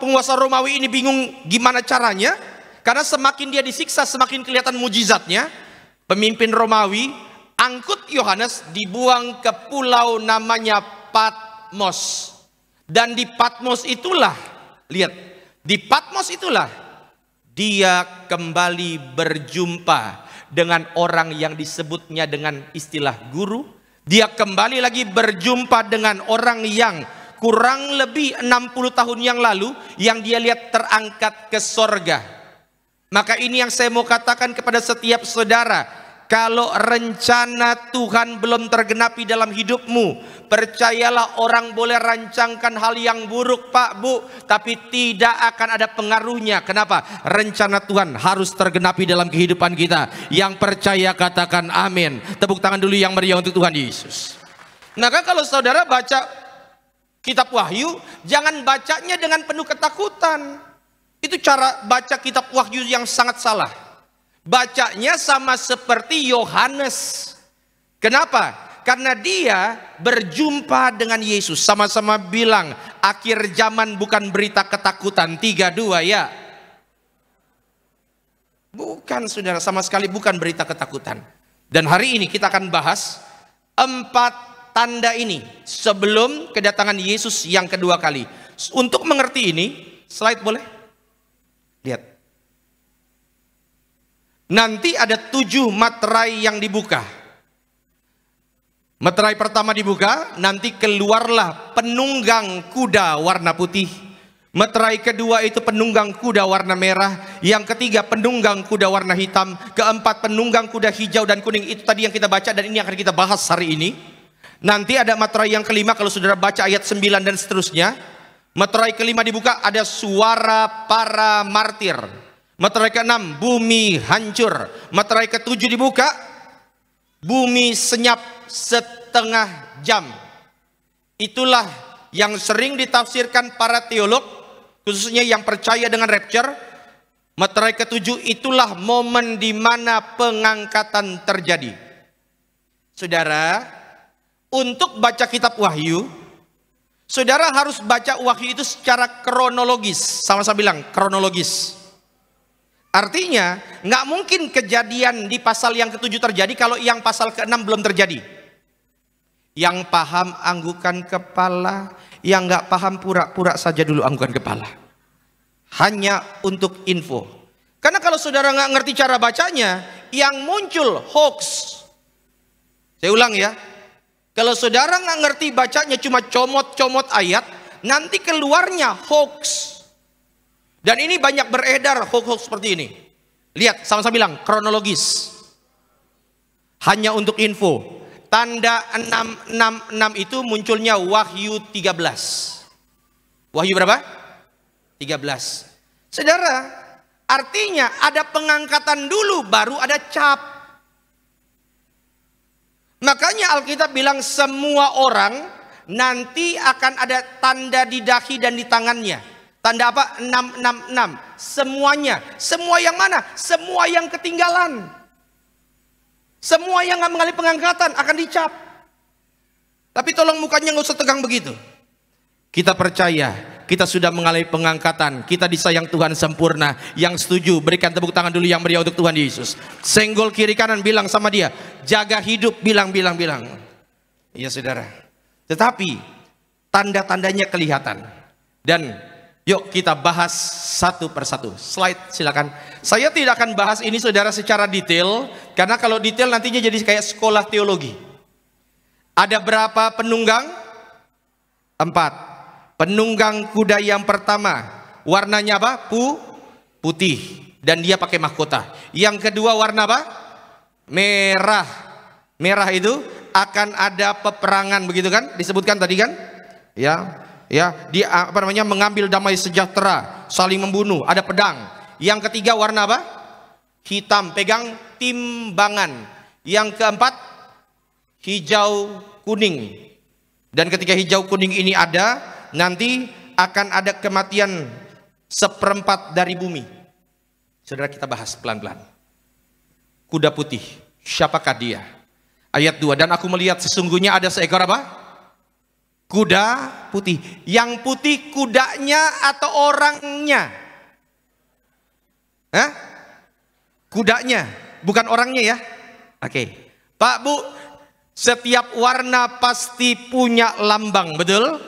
penguasa Romawi ini bingung gimana caranya. Karena semakin dia disiksa, semakin kelihatan mujizatnya. Pemimpin Romawi angkut Yohanes, dibuang ke pulau namanya Patmos. Dan di Patmos itulah, lihat, di Patmos itulah dia kembali berjumpa dengan orang yang disebutnya dengan istilah guru. Dia kembali lagi berjumpa dengan orang yang kurang lebih 60 tahun yang lalu, yang dia lihat terangkat ke sorga. Maka ini yang saya mau katakan kepada setiap saudara. Kalau rencana Tuhan belum tergenapi dalam hidupmu, percayalah orang boleh rancangkan hal yang buruk Pak Bu, tapi tidak akan ada pengaruhnya. Kenapa? Rencana Tuhan harus tergenapi dalam kehidupan kita. Yang percaya katakan amin. Tepuk tangan dulu yang meriah untuk Tuhan Yesus. Maka kalau saudara baca kitab Wahyu, jangan bacanya dengan penuh ketakutan. Itu cara baca kitab Wahyu yang sangat salah. Bacanya sama seperti Yohanes. Kenapa? Karena dia berjumpa dengan Yesus. Sama-sama bilang, akhir zaman bukan berita ketakutan. 3, 2 ya. Bukan saudara, sama sekali bukan berita ketakutan. Dan hari ini kita akan bahas 4 tanda ini sebelum kedatangan Yesus yang kedua kali. Untuk mengerti ini, slide boleh? Lihat. nanti ada 7 materai yang dibuka. Materai pertama dibuka, nanti keluarlah penunggang kuda warna putih. Materai kedua itu penunggang kuda warna merah. Yang ketiga penunggang kuda warna hitam. Keempat penunggang kuda hijau dan kuning. Itu tadi yang kita baca dan ini akan kita bahas hari ini. Nanti ada materai yang kelima, kalau saudara baca ayat 9 dan seterusnya. Materai kelima dibuka, ada suara para martir. Materai keenam, bumi hancur. Materai ketujuh dibuka, bumi senyap setengah jam. Itulah yang sering ditafsirkan para teolog, khususnya yang percaya dengan rapture. Materai ketujuh itulah momen di mana pengangkatan terjadi. Saudara, untuk baca kitab Wahyu, saudara harus baca Wahyu itu secara kronologis. Sama-sama bilang kronologis. Artinya nggak mungkin kejadian di pasal yang ke-7 terjadi kalau yang pasal ke-6 belum terjadi. Yang paham anggukan kepala, yang nggak paham pura-pura saja dulu anggukan kepala. Hanya untuk info. Karena kalau saudara nggak ngerti cara bacanya, yang muncul hoax. Saya ulang ya. Kalau saudara nggak ngerti bacanya cuma comot-comot ayat, nanti keluarnya hoax. Dan ini banyak beredar hoax-hoax seperti ini. Lihat, sama-sama bilang kronologis. Hanya untuk info. Tanda 666 itu munculnya Wahyu 13. Wahyu berapa? 13. Saudara, artinya ada pengangkatan dulu baru ada cap. Makanya Alkitab bilang semua orang nanti akan ada tanda di dahi dan di tangannya. Tanda apa? 666. Semuanya. Semua yang mana? Semua yang ketinggalan. Semua yang nggak mengalami pengangkatan akan dicap. Tapi tolong mukanya nggak usah tegang begitu. Kita percaya, kita sudah mengalami pengangkatan. Kita disayang Tuhan sempurna. Yang setuju, berikan tepuk tangan dulu yang meriah untuk Tuhan Yesus. Senggol kiri kanan, bilang sama dia, jaga hidup, bilang. Iya saudara. Tetapi tanda-tandanya kelihatan. Dan yuk kita bahas satu persatu. Slide silakan. Saya tidak akan bahas ini saudara secara detail, karena kalau detail nantinya jadi kayak sekolah teologi. Ada berapa penunggang? 4. Penunggang kuda yang pertama warnanya apa? Putih, dan dia pakai mahkota. Yang kedua warna apa? Merah. Merah itu akan ada peperangan, begitu kan? Disebutkan tadi kan? Ya, dia apa namanya, mengambil damai sejahtera, saling membunuh, ada pedang. Yang ketiga warna apa? Hitam, pegang timbangan. Yang keempat hijau kuning. Dan ketika hijau kuning ini ada, nanti akan ada kematian 1/4 dari bumi. Saudara, kita bahas pelan-pelan. Kuda putih, siapakah dia? Ayat 2, dan aku melihat sesungguhnya ada seekor apa? Kuda putih. Yang putih kudanya atau orangnya? Hah? Kudanya, bukan orangnya ya. Oke. Pak, Bu, setiap warna pasti punya lambang, betul?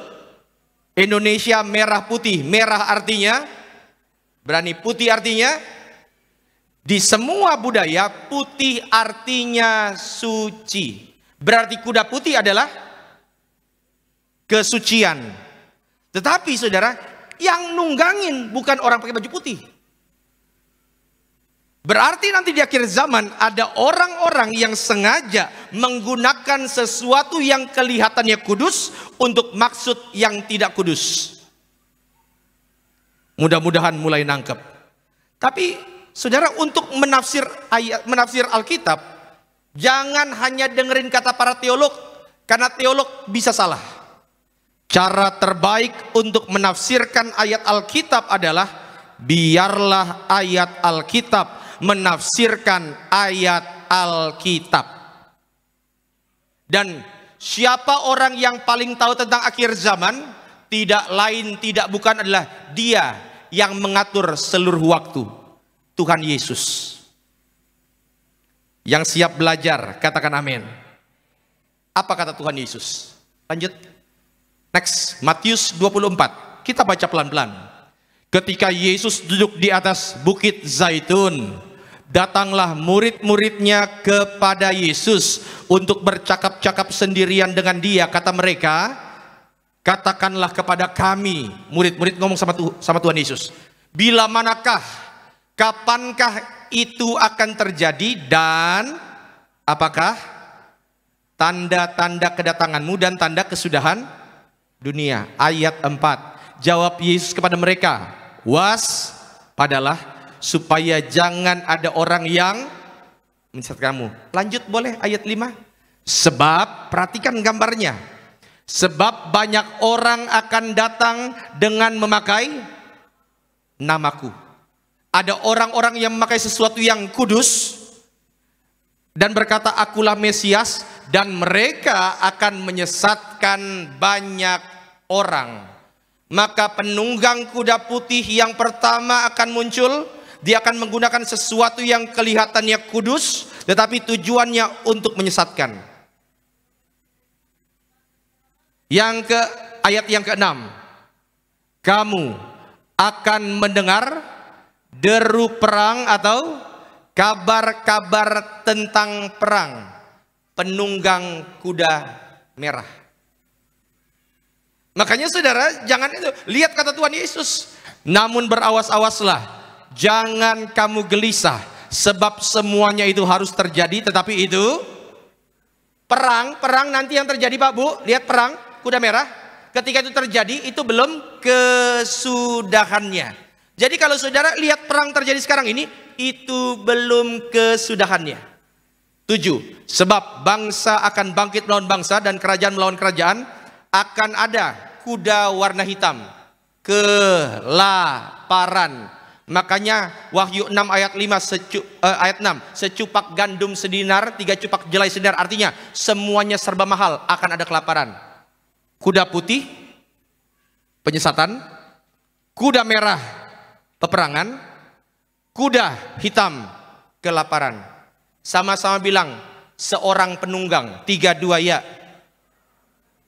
Indonesia merah putih. Merah artinya berani, putih artinya di semua budaya putih artinya suci. Berarti kuda putih adalah kesucian. Tetapi saudara, yang nunggangin bukan orang pakai baju putih. Berarti nanti di akhir zaman ada orang-orang yang sengaja menggunakan sesuatu yang kelihatannya kudus untuk maksud yang tidak kudus. Mudah-mudahan mulai nangkep. Tapi saudara, untuk menafsir Alkitab, jangan hanya dengerin kata para teolog, karena teolog bisa salah. Cara terbaik untuk menafsirkan ayat Alkitab adalah biarlah ayat Alkitab menafsirkan ayat Alkitab. Dan siapa orang yang paling tahu tentang akhir zaman? Tidak lain, tidak bukan adalah Dia yang mengatur seluruh waktu, Tuhan Yesus. Yang siap belajar, katakan amin. Apa kata Tuhan Yesus? Lanjut. Next, Matius 24. Kita baca pelan-pelan. Ketika Yesus duduk di atas bukit Zaitun, Datanglah murid-muridnya kepada Yesus untuk bercakap-cakap sendirian dengan dia. Kata mereka, katakanlah kepada kami, murid-murid ngomong sama Tuhan Yesus, bila manakah, kapankah itu akan terjadi, dan apakah tanda-tanda kedatanganmu dan tanda kesudahan dunia? Ayat 4. Jawab Yesus kepada mereka, waspadalah supaya jangan ada orang yang menyesatkan kamu. Lanjut boleh ayat 5. Sebab, perhatikan gambarnya, sebab banyak orang akan datang dengan memakai namaku. Ada orang-orang yang memakai sesuatu yang kudus dan berkata akulah Mesias, dan mereka akan menyesatkan banyak orang. Maka penunggang kuda putih yang pertama akan muncul. Dia akan menggunakan sesuatu yang kelihatannya kudus, tetapi tujuannya untuk menyesatkan. Ayat yang ke-6. Kamu akan mendengar deru perang atau kabar-kabar tentang perang. Penunggang kuda merah. Makanya saudara, jangan itu. Lihat kata Tuhan Yesus. Namun berawas-awaslah, jangan kamu gelisah, sebab semuanya itu harus terjadi, tetapi itu perang nanti yang terjadi Pak Bu, lihat perang kuda merah, ketika itu terjadi itu belum kesudahannya. Jadi kalau saudara lihat perang terjadi sekarang ini, itu belum kesudahannya. 7. Sebab bangsa akan bangkit melawan bangsa dan kerajaan melawan kerajaan, akan ada kuda warna hitam, kelaparan. Makanya Wahyu 6 ayat 5 ayat 6, secupak gandum sedinar, 3 cupak jelai sedinar, artinya semuanya serba mahal, akan ada kelaparan. Kuda putih penyesatan, kuda merah peperangan, kuda hitam kelaparan. Sama-sama bilang seorang penunggang, 3-2 ya.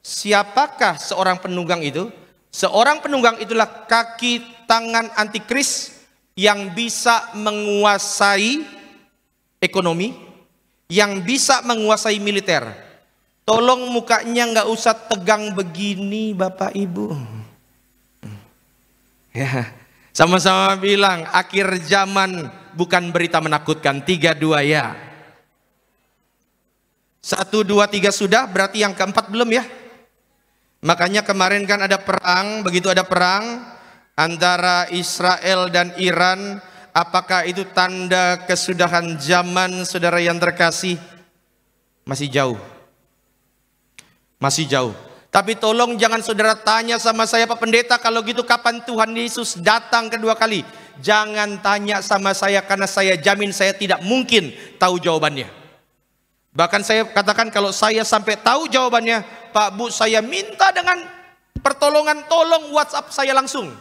Siapakah seorang penunggang itu? Seorang penunggang itulah kaki tangan antikris yang bisa menguasai ekonomi, yang bisa menguasai militer. Tolong mukanya nggak usah tegang begini Bapak Ibu. Ya, sama-sama bilang akhir zaman bukan berita menakutkan. 3-2 ya. 1-2-3 sudah, berarti yang keempat belum ya. Makanya kemarin kan ada perang, begitu ada perang antara Israel dan Iran, apakah itu tanda kesudahan zaman saudara yang terkasih? Masih jauh. Masih jauh. Tapi tolong jangan saudara tanya sama saya, Pak Pendeta, kalau gitu kapan Tuhan Yesus datang kedua kali? Jangan tanya sama saya, karena saya jamin saya tidak mungkin tahu jawabannya. Bahkan saya katakan kalau saya sampai tahu jawabannya, Pak Bu, saya minta dengan pertolongan, tolong WhatsApp saya langsung.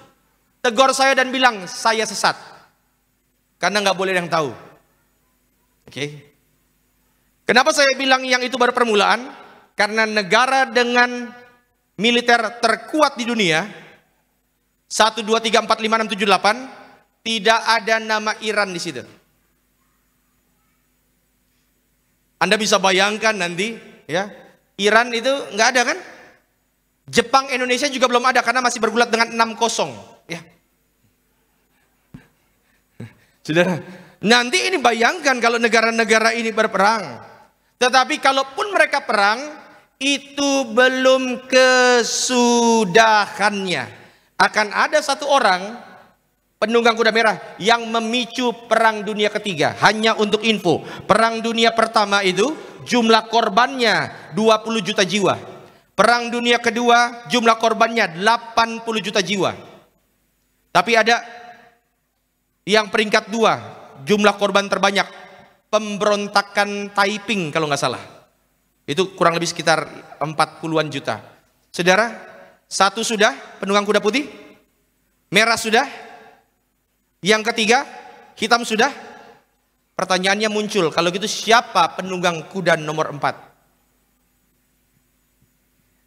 Tegur saya dan bilang saya sesat, karena nggak boleh yang tahu. Oke. Kenapa saya bilang yang itu baru permulaan? Karena negara dengan militer terkuat di dunia 1, 2, 3, 4, 5, 6, 7, 8 tidak ada nama Iran di situ. Anda bisa bayangkan nanti ya, Iran itu nggak ada kan? Jepang, Indonesia juga belum ada karena masih bergulat dengan 6-0 ya. Saudara, nanti ini bayangkan kalau negara-negara ini berperang. Tetapi kalaupun mereka perang, itu belum kesudahannya. Akan ada satu orang penunggang kuda merah yang memicu perang dunia ketiga. Hanya untuk info, perang dunia pertama itu jumlah korbannya 20 juta jiwa. Perang dunia kedua jumlah korbannya 80 juta jiwa. Tapi ada yang peringkat 2, jumlah korban terbanyak, pemberontakan Taiping kalau nggak salah. Itu kurang lebih sekitar 40-an juta. Saudara, 1 sudah, penunggang kuda putih. Merah sudah. Yang ketiga, hitam sudah. Pertanyaannya muncul, kalau gitu siapa penunggang kuda nomor 4?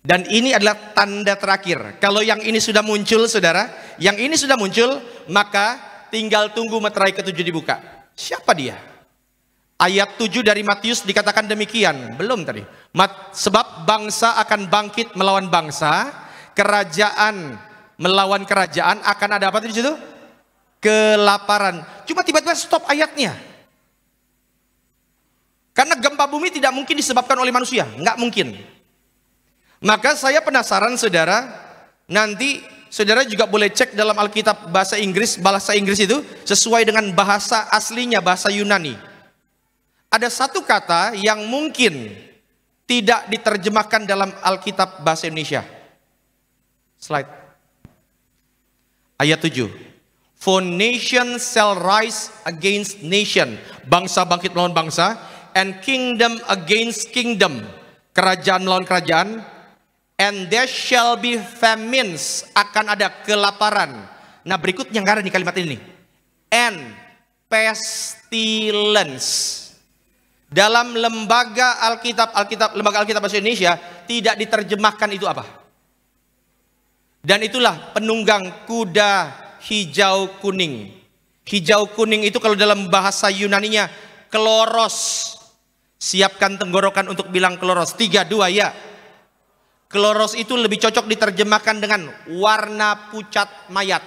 Dan ini adalah tanda terakhir. Kalau yang ini sudah muncul saudara, yang ini sudah muncul, maka tinggal tunggu meterai ke-7 dibuka. Siapa dia? Ayat 7 dari Matius dikatakan demikian. Belum tadi. Sebab bangsa akan bangkit melawan bangsa, kerajaan melawan kerajaan, akan ada apa di situ? Kelaparan. Cuma tiba-tiba stop ayatnya. Karena gempa bumi tidak mungkin disebabkan oleh manusia, nggak mungkin. Maka saya penasaran saudara, nanti saudara juga boleh cek dalam Alkitab bahasa Inggris itu sesuai dengan bahasa aslinya, bahasa Yunani. Ada satu kata yang mungkin tidak diterjemahkan dalam Alkitab bahasa Indonesia. Slide. Ayat 7. For nation shall rise against nation. Bangsa bangkit melawan bangsa. And kingdom against kingdom. Kerajaan melawan kerajaan. And there shall be famines. Akan ada kelaparan. Nah berikutnya nggak ada nih kalimat ini. And pestilence. Dalam lembaga Alkitab bahasa Indonesia tidak diterjemahkan itu apa. Dan itulah penunggang kuda hijau kuning. Hijau kuning itu kalau dalam bahasa Yunaninya kloros. Siapkan tenggorokan untuk bilang kloros. 3, 2 ya. Kloros itu lebih cocok diterjemahkan dengan warna pucat mayat.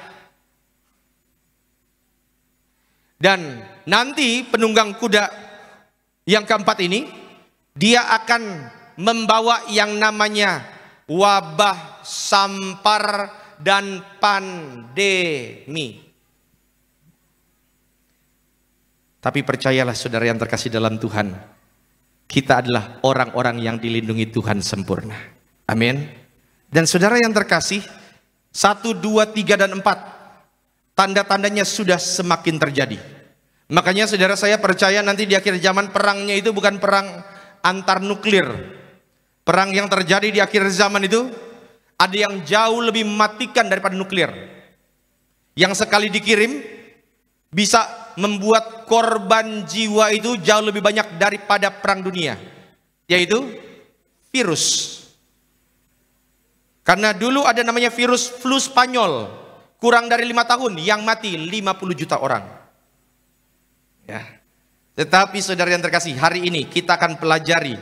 Dan nanti penunggang kuda yang keempat ini, dia akan membawa yang namanya wabah, sampar, dan pandemi. Tapi percayalah saudara yang terkasih dalam Tuhan, kita adalah orang-orang yang dilindungi Tuhan sempurna. Amin. Dan saudara yang terkasih, 1, 2, 3, dan 4, tanda-tandanya sudah semakin terjadi. Makanya saudara saya percaya nanti di akhir zaman perangnya itu bukan perang antar nuklir. Perang yang terjadi di akhir zaman itu ada yang jauh lebih mematikan daripada nuklir. Yang sekali dikirim bisa membuat korban jiwa itu jauh lebih banyak daripada perang dunia. Yaitu virus. Karena dulu ada namanya virus flu Spanyol. Kurang dari 5 tahun yang mati 50 juta orang. Ya. Tetapi saudara yang terkasih, hari ini kita akan pelajari.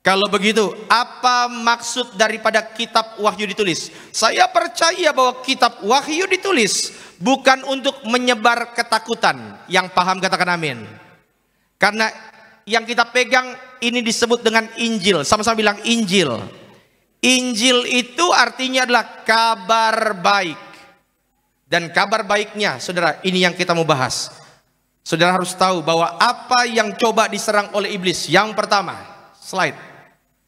Kalau begitu, apa maksud daripada kitab Wahyu ditulis? Saya percaya bahwa kitab Wahyu ditulis bukan untuk menyebar ketakutan. Yang paham katakan amin. Karena yang kita pegang ini disebut dengan Injil. Sama-sama bilang Injil. Injil itu artinya adalah kabar baik. Dan kabar baiknya, saudara, ini yang kita mau bahas. Saudara harus tahu bahwa apa yang coba diserang oleh iblis. Yang pertama, slide.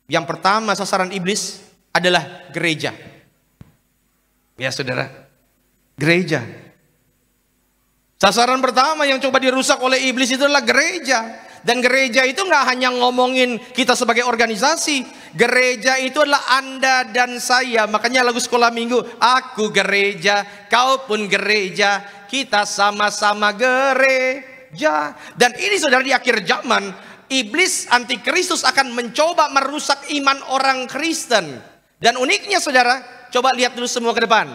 Yang pertama sasaran iblis adalah gereja. Ya saudara, gereja. Sasaran pertama yang coba dirusak oleh iblis itu adalah gereja. Dan gereja itu nggak hanya ngomongin kita sebagai organisasi. Gereja itu adalah Anda dan saya. Makanya lagu sekolah minggu, aku gereja, kau pun gereja, kita sama-sama gereja. Dan ini saudara di akhir zaman, iblis antikristus akan mencoba merusak iman orang Kristen. Dan uniknya saudara, coba lihat dulu semua ke depan.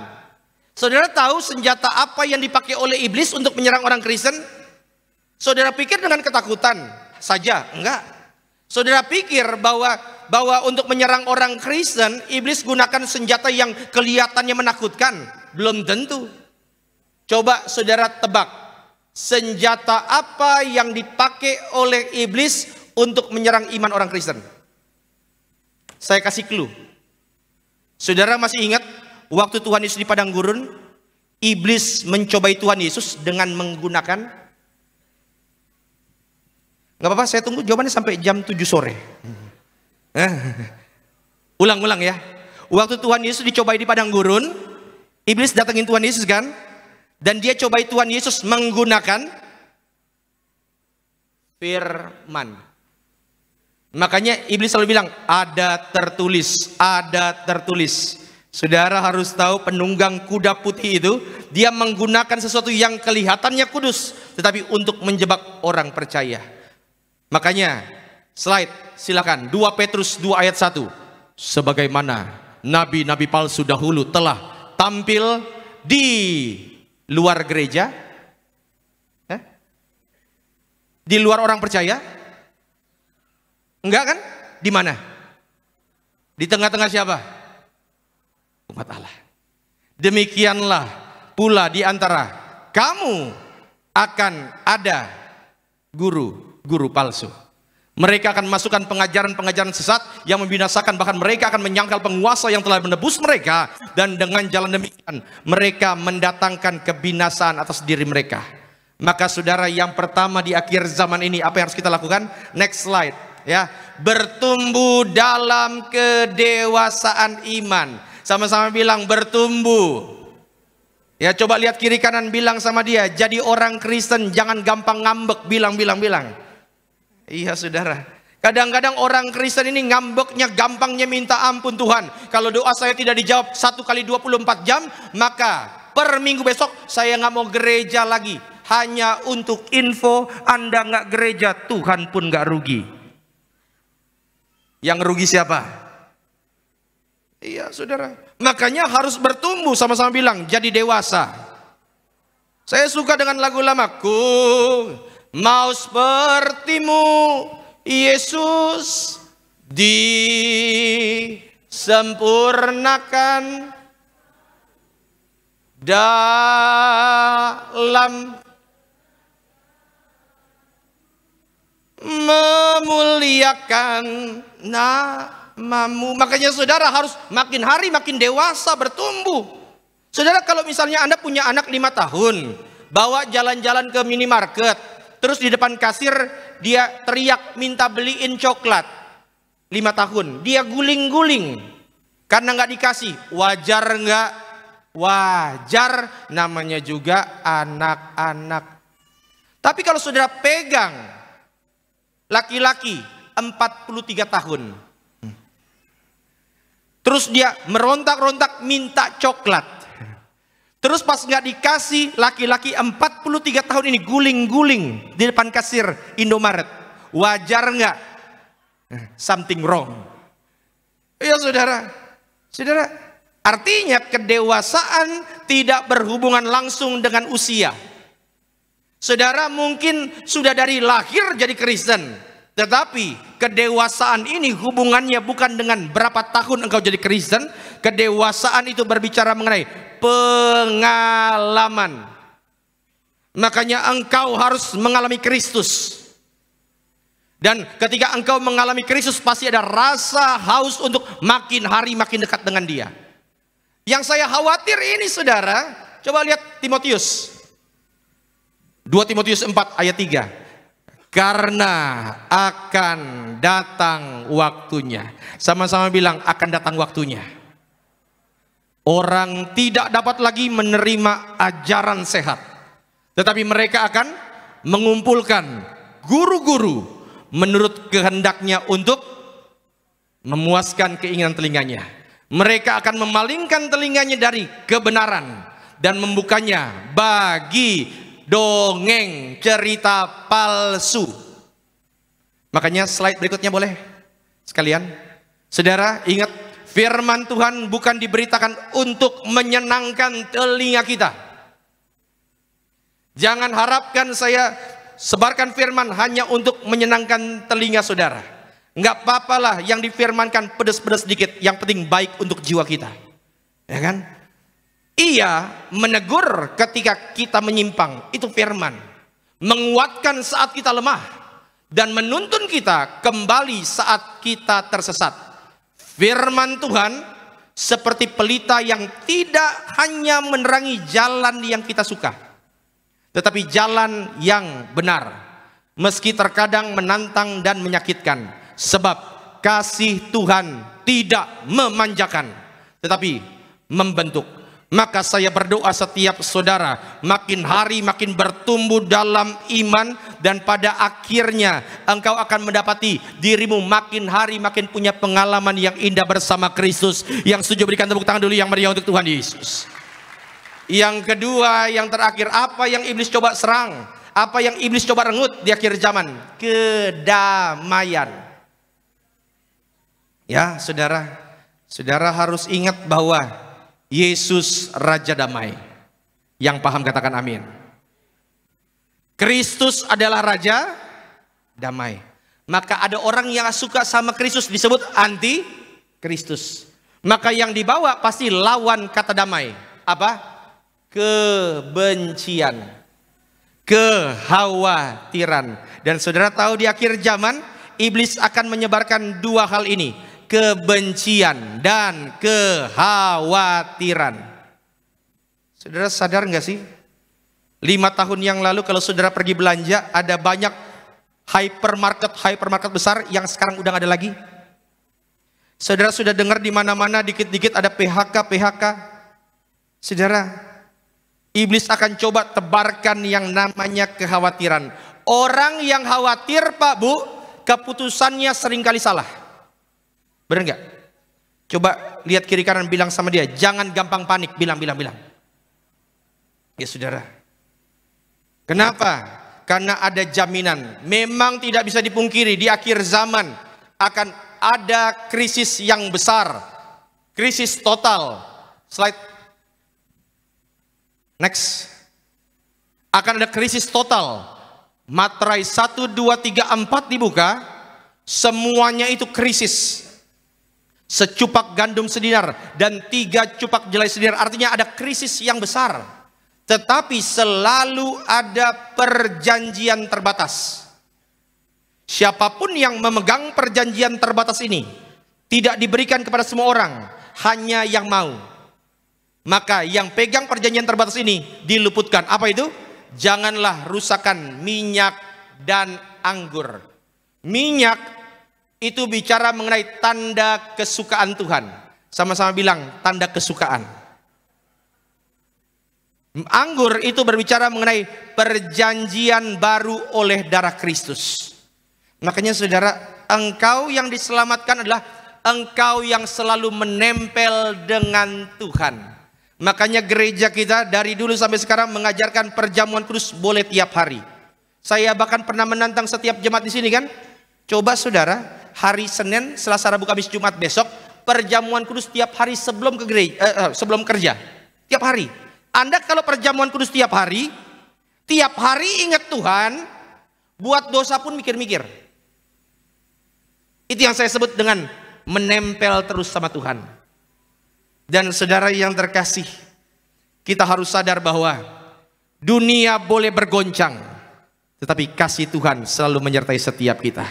Saudara tahu senjata apa yang dipakai oleh iblis untuk menyerang orang Kristen? Saudara pikir dengan ketakutan saja? Enggak. Saudara pikir bahwa untuk menyerang orang Kristen, iblis gunakan senjata yang kelihatannya menakutkan? Belum tentu. Coba saudara tebak, senjata apa yang dipakai oleh iblis untuk menyerang iman orang Kristen? Saya kasih clue. Saudara masih ingat waktu Tuhan Yesus di padang gurun, iblis mencobai Tuhan Yesus dengan menggunakan, nggak apa-apa, saya tunggu jawabannya sampai jam 7 sore. Ulang-ulang ya. Waktu Tuhan Yesus dicobai di padang gurun, iblis datangin Tuhan Yesus kan, dan dia cobai Tuhan Yesus menggunakan firman. Makanya iblis selalu bilang, ada tertulis, ada tertulis. Saudara harus tahu penunggang kuda putih itu, dia menggunakan sesuatu yang kelihatannya kudus, tetapi untuk menjebak orang percaya. Makanya, slide silakan, 2 Petrus 2 ayat 1. Sebagaimana nabi-nabi palsu dahulu telah tampil di luar gereja, Di luar orang percaya? Enggak kan? Di mana? Di tengah-tengah siapa? Umat Allah. Demikianlah pula di antara kamu akan ada guru-guru palsu. Mereka akan masukkan pengajaran-pengajaran sesat yang membinasakan, bahkan mereka akan menyangkal penguasa yang telah menebus mereka, dan dengan jalan demikian mereka mendatangkan kebinasaan atas diri mereka. Maka saudara, yang pertama di akhir zaman ini apa yang harus kita lakukan? Next slide ya. Bertumbuh dalam kedewasaan iman. Sama-sama bilang bertumbuh. Ya, coba lihat kiri kanan, bilang sama dia, jadi orang Kristen jangan gampang ngambek. Bilang. Iya saudara, kadang-kadang orang Kristen ini ngambeknya, gampangnya minta ampun Tuhan. Kalau doa saya tidak dijawab 1 kali 24 jam, maka per minggu besok saya nggak mau gereja lagi. Hanya untuk info, Anda nggak gereja, Tuhan pun nggak rugi. Yang rugi siapa? Iya saudara, makanya harus bertumbuh. Sama-sama bilang, jadi dewasa. Saya suka dengan lagu lamaku. Mau sepertimu Yesus, disempurnakan dalam memuliakan namamu. Makanya saudara harus makin hari makin dewasa, bertumbuh. Saudara, kalau misalnya Anda punya anak 5 tahun, bawa jalan-jalan ke minimarket, terus di depan kasir dia teriak minta beliin coklat. 5 tahun dia guling-guling karena nggak dikasih. Wajar nggak? Wajar, namanya juga anak-anak. Tapi kalau saudara pegang laki-laki 43 tahun, terus dia merontak-rontak minta coklat, terus pas nggak dikasih, laki-laki 43 tahun ini guling-guling di depan kasir Indomaret. Wajar nggak? Something wrong. Iya saudara. Saudara, artinya kedewasaan tidak berhubungan langsung dengan usia. Saudara mungkin sudah dari lahir jadi Kristen, tetapi kedewasaan ini hubungannya bukan dengan berapa tahun engkau jadi Kristen. Kedewasaan itu berbicara mengenai pengalaman. Makanya engkau harus mengalami Kristus. Dan ketika engkau mengalami Kristus, pasti ada rasa haus untuk makin hari makin dekat dengan dia. Yang saya khawatir ini saudara, coba lihat Timotius 2 Timotius 4 ayat 3. Karena akan datang waktunya. Sama-sama bilang, akan datang waktunya. Orang tidak dapat lagi menerima ajaran sehat, tetapi mereka akan mengumpulkan guru-guru menurut kehendaknya untuk memuaskan keinginan telinganya. Mereka akan memalingkan telinganya dari kebenaran dan membukanya bagi dongeng cerita palsu. Makanya slide berikutnya boleh sekalian. Saudara ingat, firman Tuhan bukan diberitakan untuk menyenangkan telinga kita. Jangan harapkan saya sebarkan firman hanya untuk menyenangkan telinga saudara. Enggak apa-apalah yang difirmankan pedas-pedas sedikit, yang penting baik untuk jiwa kita. Ya kan? Ia menegur ketika kita menyimpang, itu firman. Menguatkan saat kita lemah dan menuntun kita kembali saat kita tersesat. Firman Tuhan seperti pelita yang tidak hanya menerangi jalan yang kita suka, tetapi jalan yang benar, meski terkadang menantang dan menyakitkan. Sebab kasih Tuhan tidak memanjakan, tetapi membentuk. Maka saya berdoa setiap saudara makin hari makin bertumbuh dalam iman, dan pada akhirnya engkau akan mendapati dirimu makin hari makin punya pengalaman yang indah bersama Kristus. Yang setuju berikan tepuk tangan dulu yang meriah untuk Tuhan Yesus. Yang kedua, yang terakhir, apa yang iblis coba serang, apa yang iblis coba renggut di akhir zaman? Kedamaian. Ya saudara, saudara harus ingat bahwa Yesus Raja Damai. Yang paham katakan amin. Kristus adalah Raja damai. Maka ada orang yang suka sama Kristus disebut anti Kristus. Maka yang dibawa pasti lawan kata damai. Apa? Kebencian, kekhawatiran. Dan saudara tahu di akhir zaman iblis akan menyebarkan dua hal ini, kebencian dan kekhawatiran. Saudara sadar nggak sih? 5 tahun yang lalu kalau saudara pergi belanja, ada banyak hypermarket besar yang sekarang udah nggak ada lagi. Saudara sudah dengar di mana-mana dikit-dikit ada PHK. Saudara, iblis akan coba tebarkan yang namanya kekhawatiran. Orang yang khawatir, Pak Bu, keputusannya seringkali salah. Benar nggak? Coba lihat kiri kanan, bilang sama dia, jangan gampang panik, bilang. Ya saudara. Kenapa? Karena ada jaminan. Memang tidak bisa dipungkiri di akhir zaman akan ada krisis yang besar, krisis total. Slide next. Akan ada krisis total. Materai 1, 2, 3, 4 dibuka, semuanya itu krisis. Secupak gandum sedinar dan 3 cupak jelai sedinar, artinya ada krisis yang besar. Tetapi selalu ada perjanjian terbatas. Siapapun yang memegang perjanjian terbatas ini tidak diberikan kepada semua orang, hanya yang mau. Maka yang pegang perjanjian terbatas ini diluputkan. Apa itu? Janganlah rusakan minyak dan anggur. Minyak itu bicara mengenai tanda kesukaan Tuhan. Sama-sama bilang tanda kesukaan. Anggur itu berbicara mengenai perjanjian baru oleh darah Kristus. Makanya saudara, engkau yang diselamatkan adalah engkau yang selalu menempel dengan Tuhan. Makanya gereja kita dari dulu sampai sekarang mengajarkan perjamuan kudus boleh tiap hari. Saya bahkan pernah menantang setiap jemaat di sini kan. Coba saudara, hari Senin, Selasa, Rabu, Kamis, Jumat besok perjamuan kudus tiap hari sebelum ke gereja, sebelum kerja. Tiap hari. Anda kalau perjamuan kudus tiap hari ingat Tuhan, buat dosa pun mikir-mikir. Itu yang saya sebut dengan menempel terus sama Tuhan. Dan saudara yang terkasih, kita harus sadar bahwa dunia boleh bergoncang, tetapi kasih Tuhan selalu menyertai setiap kita.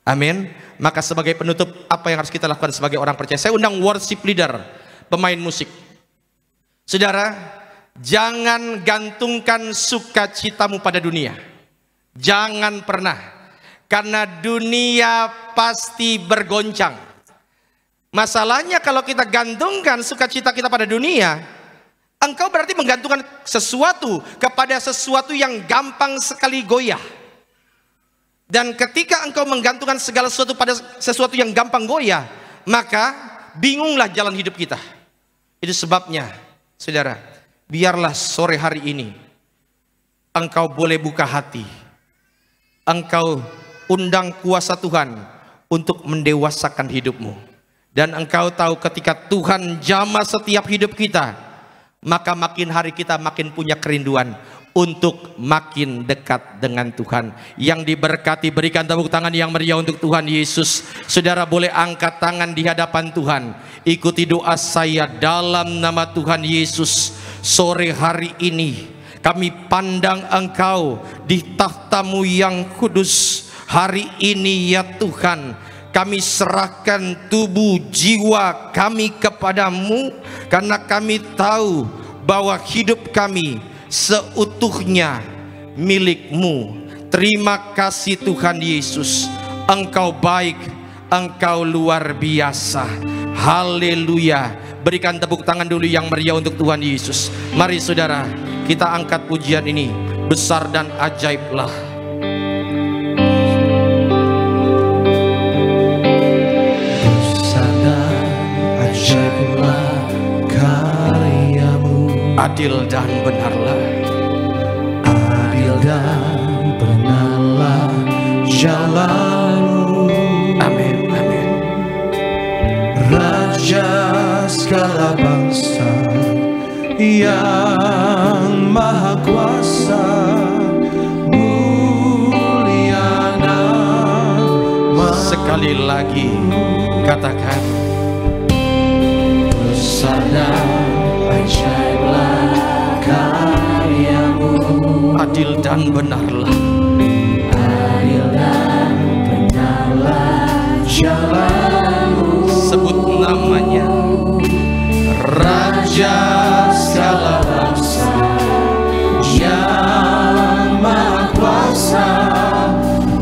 Amin. Maka sebagai penutup, apa yang harus kita lakukan sebagai orang percaya? Saya undang worship leader, pemain musik. Saudara, jangan gantungkan sukacitamu pada dunia. Jangan pernah. Karena dunia pasti bergoncang. Masalahnya kalau kita gantungkan sukacita kita pada dunia, engkau berarti menggantungkan sesuatu kepada sesuatu yang gampang sekali goyah. Dan ketika engkau menggantungkan segala sesuatu pada sesuatu yang gampang goyah, maka bingunglah jalan hidup kita. Itu sebabnya, saudara, biarlah sore hari ini engkau boleh buka hati. Engkau undang kuasa Tuhan untuk mendewasakan hidupmu. Dan engkau tahu ketika Tuhan jamah setiap hidup kita, maka makin hari kita makin punya kerinduan untuk makin dekat dengan Tuhan. Yang diberkati, berikan tepuk tangan yang meriah untuk Tuhan Yesus. Saudara boleh angkat tangan di hadapan Tuhan. Ikuti doa saya dalam nama Tuhan Yesus. Sore hari ini kami pandang Engkau di tahta-Mu yang kudus. Hari ini ya Tuhan, kami serahkan tubuh jiwa kami kepadamu, karena kami tahu bahwa hidup kami seutuhnya milik-Mu. Terima kasih Tuhan Yesus, Engkau baik, Engkau luar biasa. Haleluya. Berikan tepuk tangan dulu yang meriah untuk Tuhan Yesus. Mari saudara, kita angkat pujian ini. Besar dan ajaiblah. Besar dan ajaiblah karya-Mu. Adil dan benarlah. Adil dan benarlah jalan-Mu. Amin, amin. Raja segala bangsa yang maha kuasa, mulia nama Sekali lagi katakan, besar dan ajaiblah karyamu, adil dan benarlah, adil dan benarlah jalanmu. sebut namanya, Raja segala bangsa yang maha kuasa,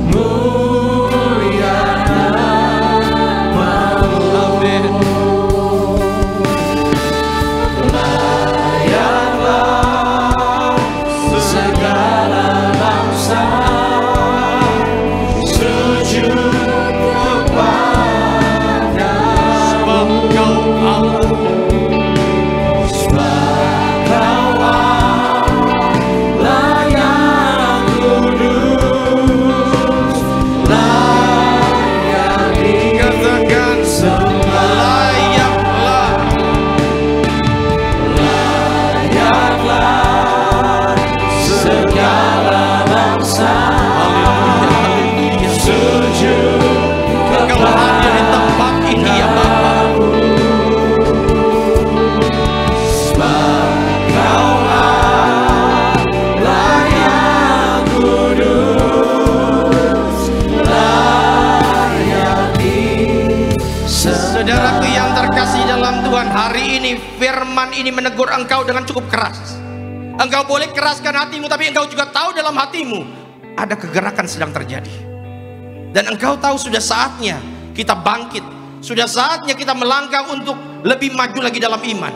mulia namamu. amin. Layaklah segala bangsa sujud kepada Sebab Kau Allah, katakan layaklah. segala bangsa Haleluya, sujud Kau hadir di tempat ini ya Bapa. sebab Kau Allah yang kudus, layak Saudaraku yang terkasih dalam Tuhan, hari ini firman ini menegur engkau dengan cukup keras. Engkau boleh keraskan hatimu, tapi engkau juga tahu dalam hatimu ada kegerakan sedang terjadi. Dan engkau tahu sudah saatnya kita bangkit, sudah saatnya kita melangkah untuk lebih maju lagi dalam iman.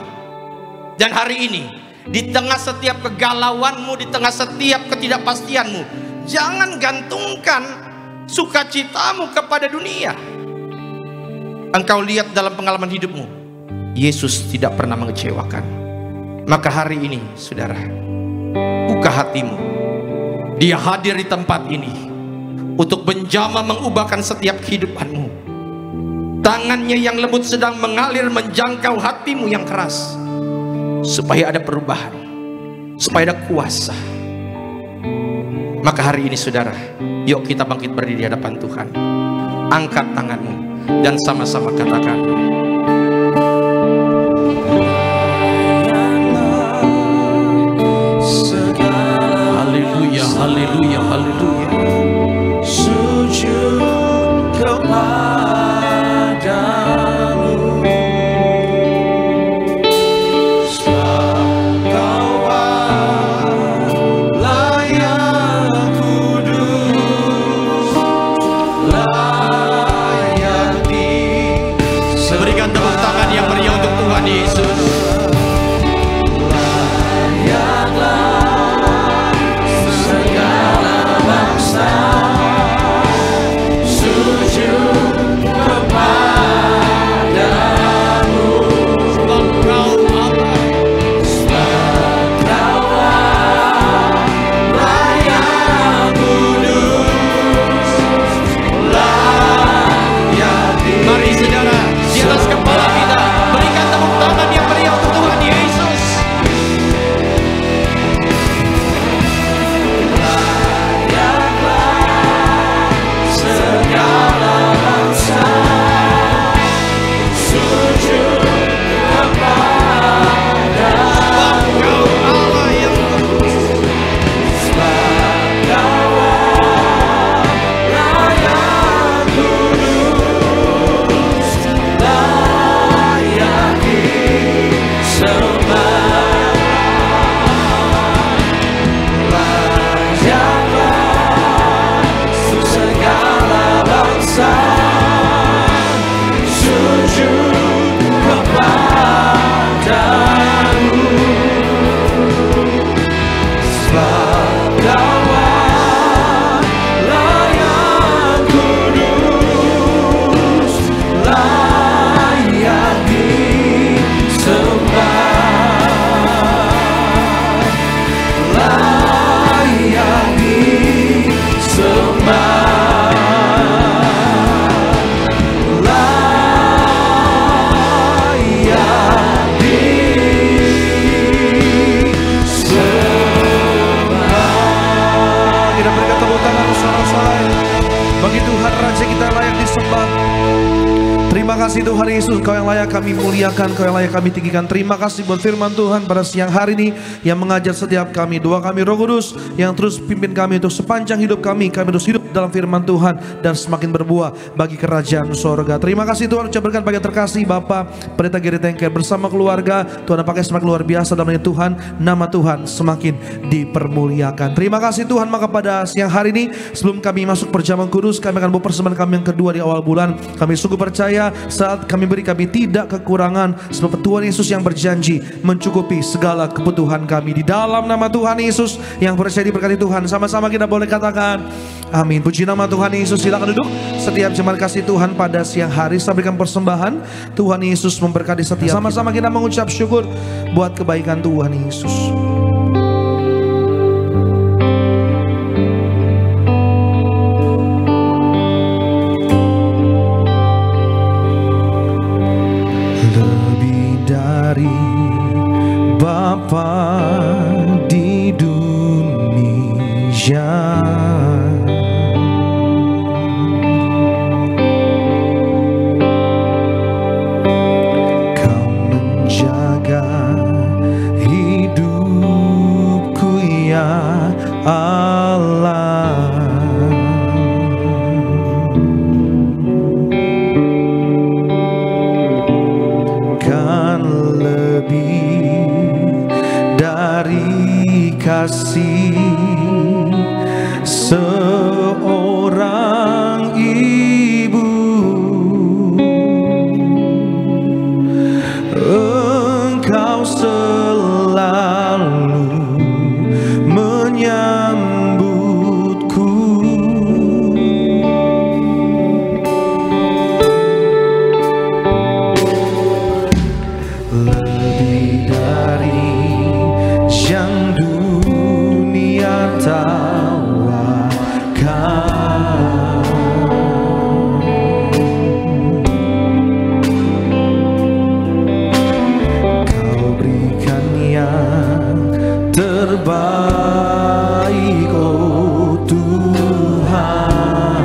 Dan hari ini, di tengah setiap kegalauanmu, di tengah setiap ketidakpastianmu, jangan gantungkan sukacitamu kepada dunia. Engkau lihat dalam pengalaman hidupmu, Yesus tidak pernah mengecewakan. Maka hari ini, saudara, buka hatimu. Dia hadir di tempat ini untuk menjamah mengubahkan setiap kehidupanmu. Tangannya yang lembut sedang mengalir menjangkau hatimu yang keras, supaya ada perubahan, supaya ada kuasa. Maka hari ini, saudara, yuk kita bangkit berdiri di hadapan Tuhan. Angkat tanganmu dan sama-sama katakan, haleluya, haleluya, haleluya. sujud kepadamu, sebab Kau Allah yang kudus, layak Beri kasih Tuhan Yesus, Kau yang layak kami muliakan, Kau yang layak kami tinggikan. Terima kasih buat firman Tuhan pada siang hari ini yang mengajar setiap kami. Doa kami Roh Kudus yang terus pimpin kami untuk sepanjang hidup kami terus hidup dalam firman Tuhan dan semakin berbuah bagi kerajaan sorga. Terima kasih Tuhan, ucap berkat bagi terkasih Bapak Pendeta Gary Tengker bersama keluarga. Tuhan pakai semakin luar biasa dalam Tuhan, nama Tuhan semakin dipermuliakan. Terima kasih Tuhan. Maka pada siang hari ini sebelum kami masuk perjamuan kudus, kami akan bawa persembahan kami yang kedua di awal bulan. Kami sungguh percaya saat kami beri, kami tidak kekurangan, sebab Tuhan Yesus yang berjanji mencukupi segala kebutuhan kami. Di dalam nama Tuhan Yesus yang percaya diberkati Tuhan, sama-sama kita boleh katakan amin. Puji nama Tuhan Yesus. Silakan duduk. Setiap jemaat kasih Tuhan pada siang hari saya berikan persembahan. Tuhan Yesus memberkati setiap. Sama-sama kita mengucap syukur buat kebaikan Tuhan Yesus. Bapa di dunia, Kau menjaga hidupku ya Allah. Kan lebih dari kasih seorang ibu, Engkau selalu menyambutku. Lebih dari yang dunia tawarkan, Kau berikan yang terbaik, oh Tuhan.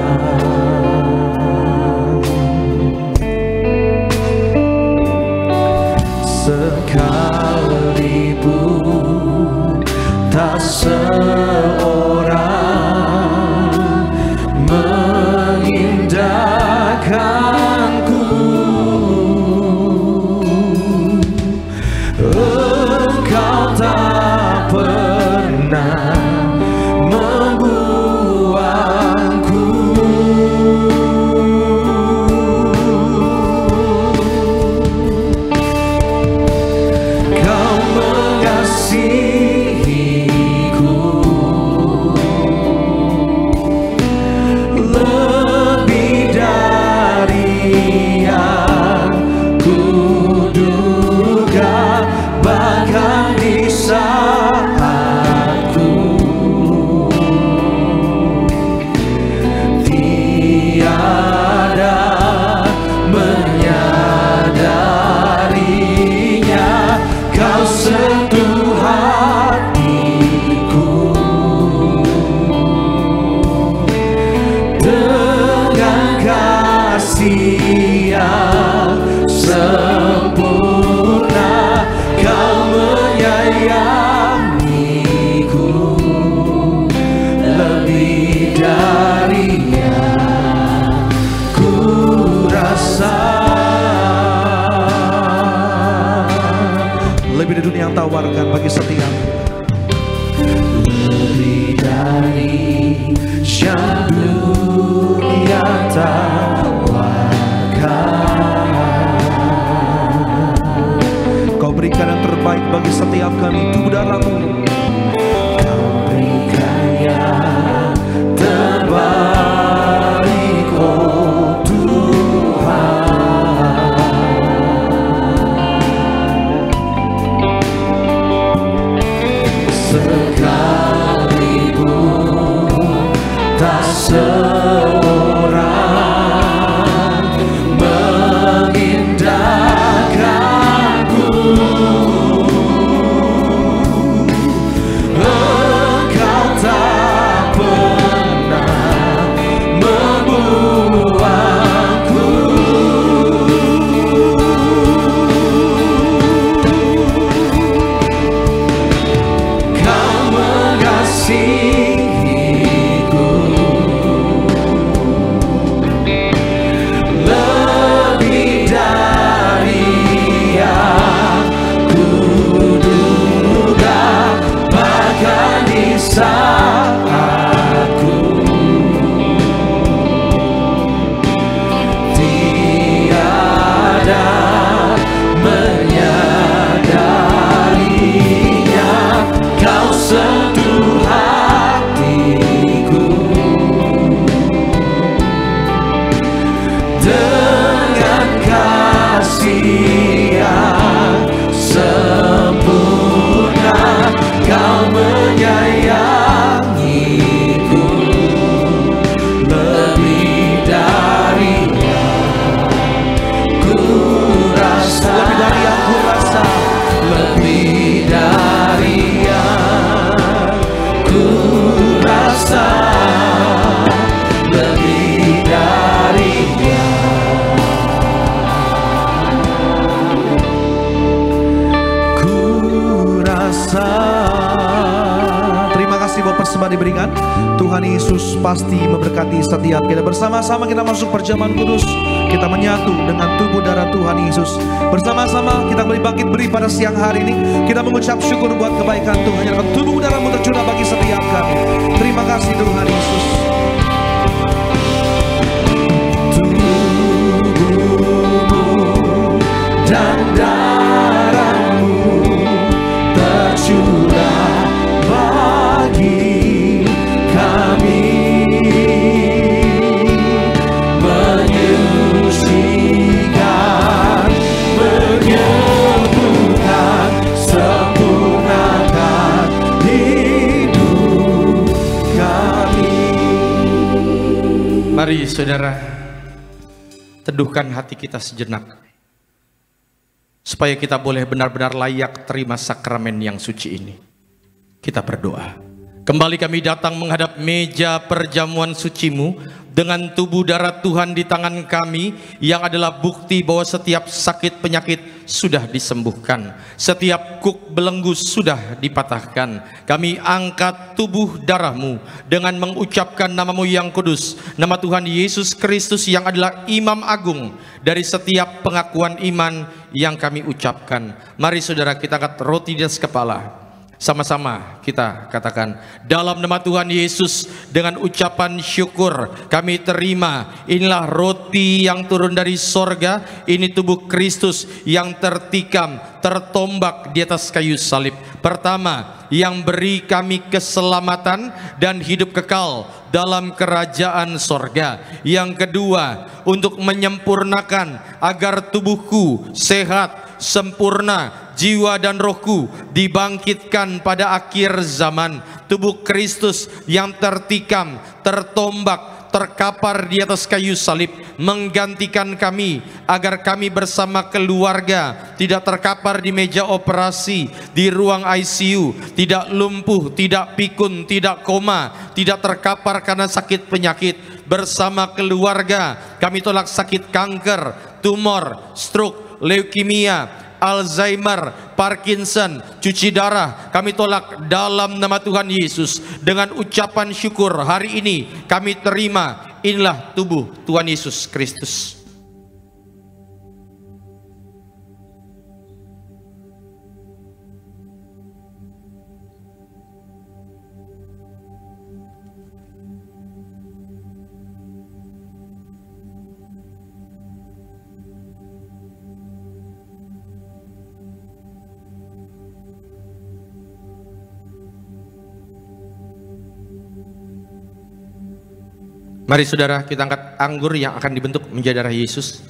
Sekalipun tak seorang mengindahkanku, Engkau tak pernah membuangku. Kau mengasihiku lebih dari yang kuduga, bahkan di saat ku tiada menyadarinya, Kau sentuh hatiku dengan kasih yang sempurna. Kau menyayangiku lebih dari yang ku rasa. Lebih dari dunia yang tawarkan bagi setiap, lebih dari yang dunia tawarkan, Kau berikan yang terbaik bagi setiap kami. Itu darah-Mu, Kau berikan yang terbaik, oh Tuhan. Sekalipun tak seorang mengindahkanku, Engkau tak pernah membuangku. kuasa. Terima kasih bahwa persembahan diberikan. Tuhan Yesus pasti memberkati setiap kita. Bersama-sama kita masuk perjamuan kudus. Kita menyatu dengan tubuh darah Tuhan Yesus. Bersama-sama kita kembali bangkit beri pada siang hari ini. Kita mengucap syukur buat kebaikan Tuhan yang tubuh darahmu tercurah bagi setiap kami. Terima kasih Tuhan Yesus. Tubuhmu dan darahmu tercurah bagi kami, menyucikan, menyembuhkan, sempurnakan hidup kami. Mari saudara, teduhkan hati kita sejenak, supaya kita boleh benar-benar layak terima sakramen yang suci ini. Kita berdoa. Kembali kami datang menghadap meja perjamuan sucimu dengan tubuh darah Tuhan di tangan kami, yang adalah bukti bahwa setiap sakit penyakit sudah disembuhkan, setiap kuk belenggu sudah dipatahkan. Kami angkat tubuh darahmu dengan mengucapkan namamu yang kudus, nama Tuhan Yesus Kristus yang adalah Imam Agung dari setiap pengakuan iman yang kami ucapkan. Mari saudara, kita angkat roti di atas kepala. Sama-sama kita katakan, dalam nama Tuhan Yesus, dengan ucapan syukur kami terima, inilah roti yang turun dari sorga, ini tubuh Kristus yang tertikam, tertombak di atas kayu salib. Pertama, yang beri kami keselamatan dan hidup kekal dalam kerajaan sorga. Yang kedua, untuk menyempurnakan agar tubuhku sehat, sempurna, jiwa dan rohku dibangkitkan pada akhir zaman. Tubuh Kristus yang tertikam, tertombak, terkapar di atas kayu salib menggantikan kami, agar kami bersama keluarga tidak terkapar di meja operasi, di ruang ICU, tidak lumpuh, tidak pikun, tidak koma, tidak terkapar karena sakit penyakit. Bersama keluarga kami tolak sakit kanker, tumor, stroke, leukemia, Alzheimer, Parkinson, cuci darah, kami tolak dalam nama Tuhan Yesus. Dengan ucapan syukur hari ini kami terima, inilah tubuh Tuhan Yesus Kristus. Mari saudara, kita angkat anggur yang akan dibentuk menjadi darah Yesus.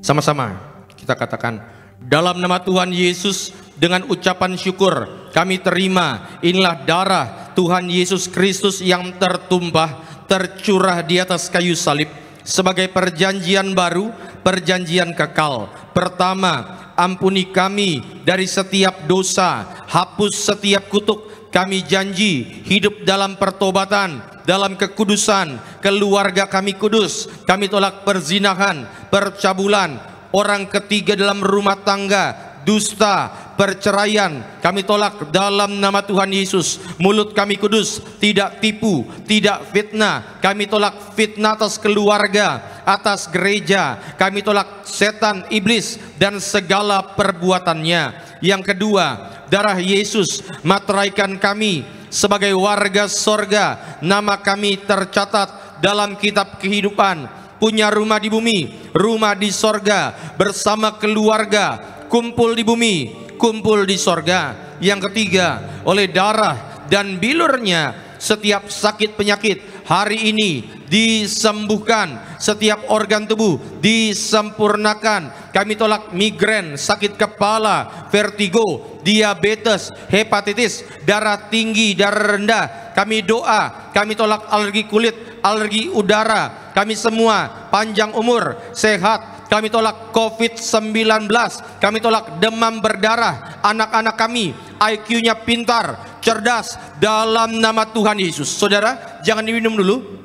Sama-sama kita katakan, dalam nama Tuhan Yesus, dengan ucapan syukur kami terima, inilah darah Tuhan Yesus Kristus yang tertumpah, tercurah di atas kayu salib sebagai perjanjian baru, perjanjian kekal. Pertama, ampuni kami dari setiap dosa, hapus setiap kutuk. Kami janji hidup dalam pertobatan, dalam kekudusan. Keluarga kami kudus. Kami tolak perzinahan, percabulan, orang ketiga dalam rumah tangga, dusta, perceraian. Kami tolak dalam nama Tuhan Yesus. Mulut kami kudus, tidak tipu, tidak fitnah. Kami tolak fitnah atas keluarga, atas gereja. Kami tolak setan, iblis, dan segala perbuatannya. Yang kedua, darah Yesus materaikan kami sebagai warga sorga. Nama kami tercatat dalam kitab kehidupan, punya rumah di bumi, rumah di sorga, bersama keluarga, kumpul di bumi, kumpul di sorga. Yang ketiga, oleh darah dan bilurnya setiap sakit penyakit hari ini disembuhkan, setiap organ tubuh disempurnakan. Kami tolak migrain, sakit kepala, vertigo, diabetes, hepatitis, darah tinggi, darah rendah. Kami doa, kami tolak alergi kulit, alergi udara. Kami semua panjang umur, sehat. Kami tolak COVID-19. Kami tolak demam berdarah. Anak-anak kami IQ-nya pintar, cerdas, dalam nama Tuhan Yesus. Saudara, jangan diminum dulu.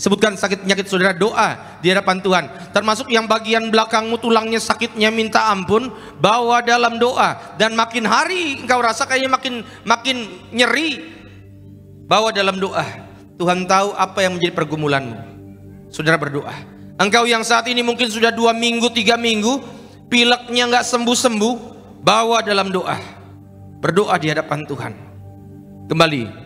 Sebutkan sakit penyakit saudara, doa di hadapan Tuhan. Termasuk yang bagian belakangmu tulangnya sakitnya, minta ampun, bawa dalam doa. Dan makin hari engkau rasa kayaknya makin nyeri, bawa dalam doa. Tuhan tahu apa yang menjadi pergumulanmu. Saudara berdoa. Engkau yang saat ini mungkin sudah 2 minggu, 3 minggu, pileknya nggak sembuh-sembuh, bawa dalam doa. Berdoa di hadapan Tuhan. Kembali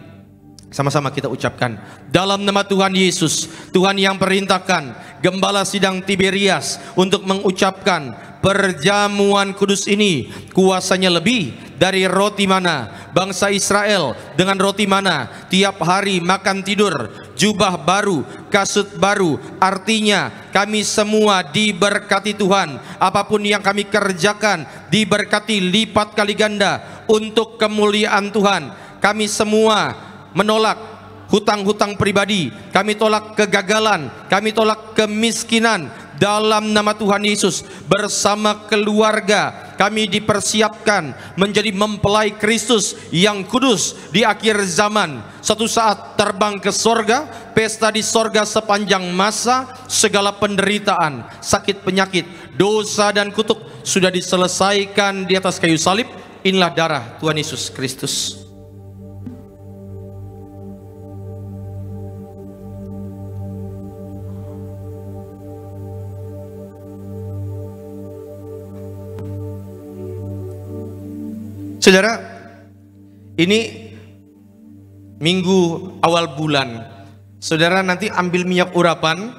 sama-sama kita ucapkan dalam nama Tuhan Yesus, Tuhan yang perintahkan Gembala Sidang Tiberias untuk mengucapkan perjamuan kudus ini, kuasanya lebih dari roti mana bangsa Israel dengan roti mana tiap hari makan tidur, jubah baru, kasut baru. Artinya kami semua diberkati Tuhan, apapun yang kami kerjakan diberkati lipat kali ganda untuk kemuliaan Tuhan. Kami semua menolak hutang-hutang pribadi, kami tolak kegagalan, kami tolak kemiskinan dalam nama Tuhan Yesus. Bersama keluarga kami dipersiapkan menjadi mempelai Kristus yang kudus di akhir zaman. Suatu saat terbang ke sorga, pesta di sorga sepanjang masa. Segala penderitaan, sakit penyakit, dosa dan kutuk sudah diselesaikan di atas kayu salib. Inilah darah Tuhan Yesus Kristus. Saudara, ini minggu awal bulan. Saudara nanti ambil minyak urapan,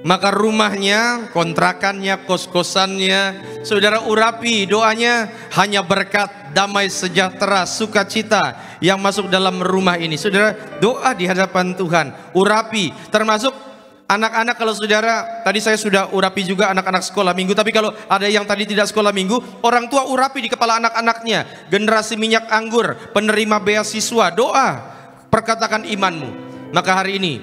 maka rumahnya, kontrakannya, kos-kosannya, saudara urapi doanya, hanya berkat, damai, sejahtera, sukacita yang masuk dalam rumah ini. Saudara doa di hadapan Tuhan, urapi, termasuk anak-anak. Kalau saudara, tadi saya sudah urapi juga anak-anak sekolah minggu, tapi kalau ada yang tadi tidak sekolah minggu, orang tua urapi di kepala anak-anaknya. Generasi minyak anggur, penerima beasiswa, doa, perkatakan imanmu. Maka hari ini,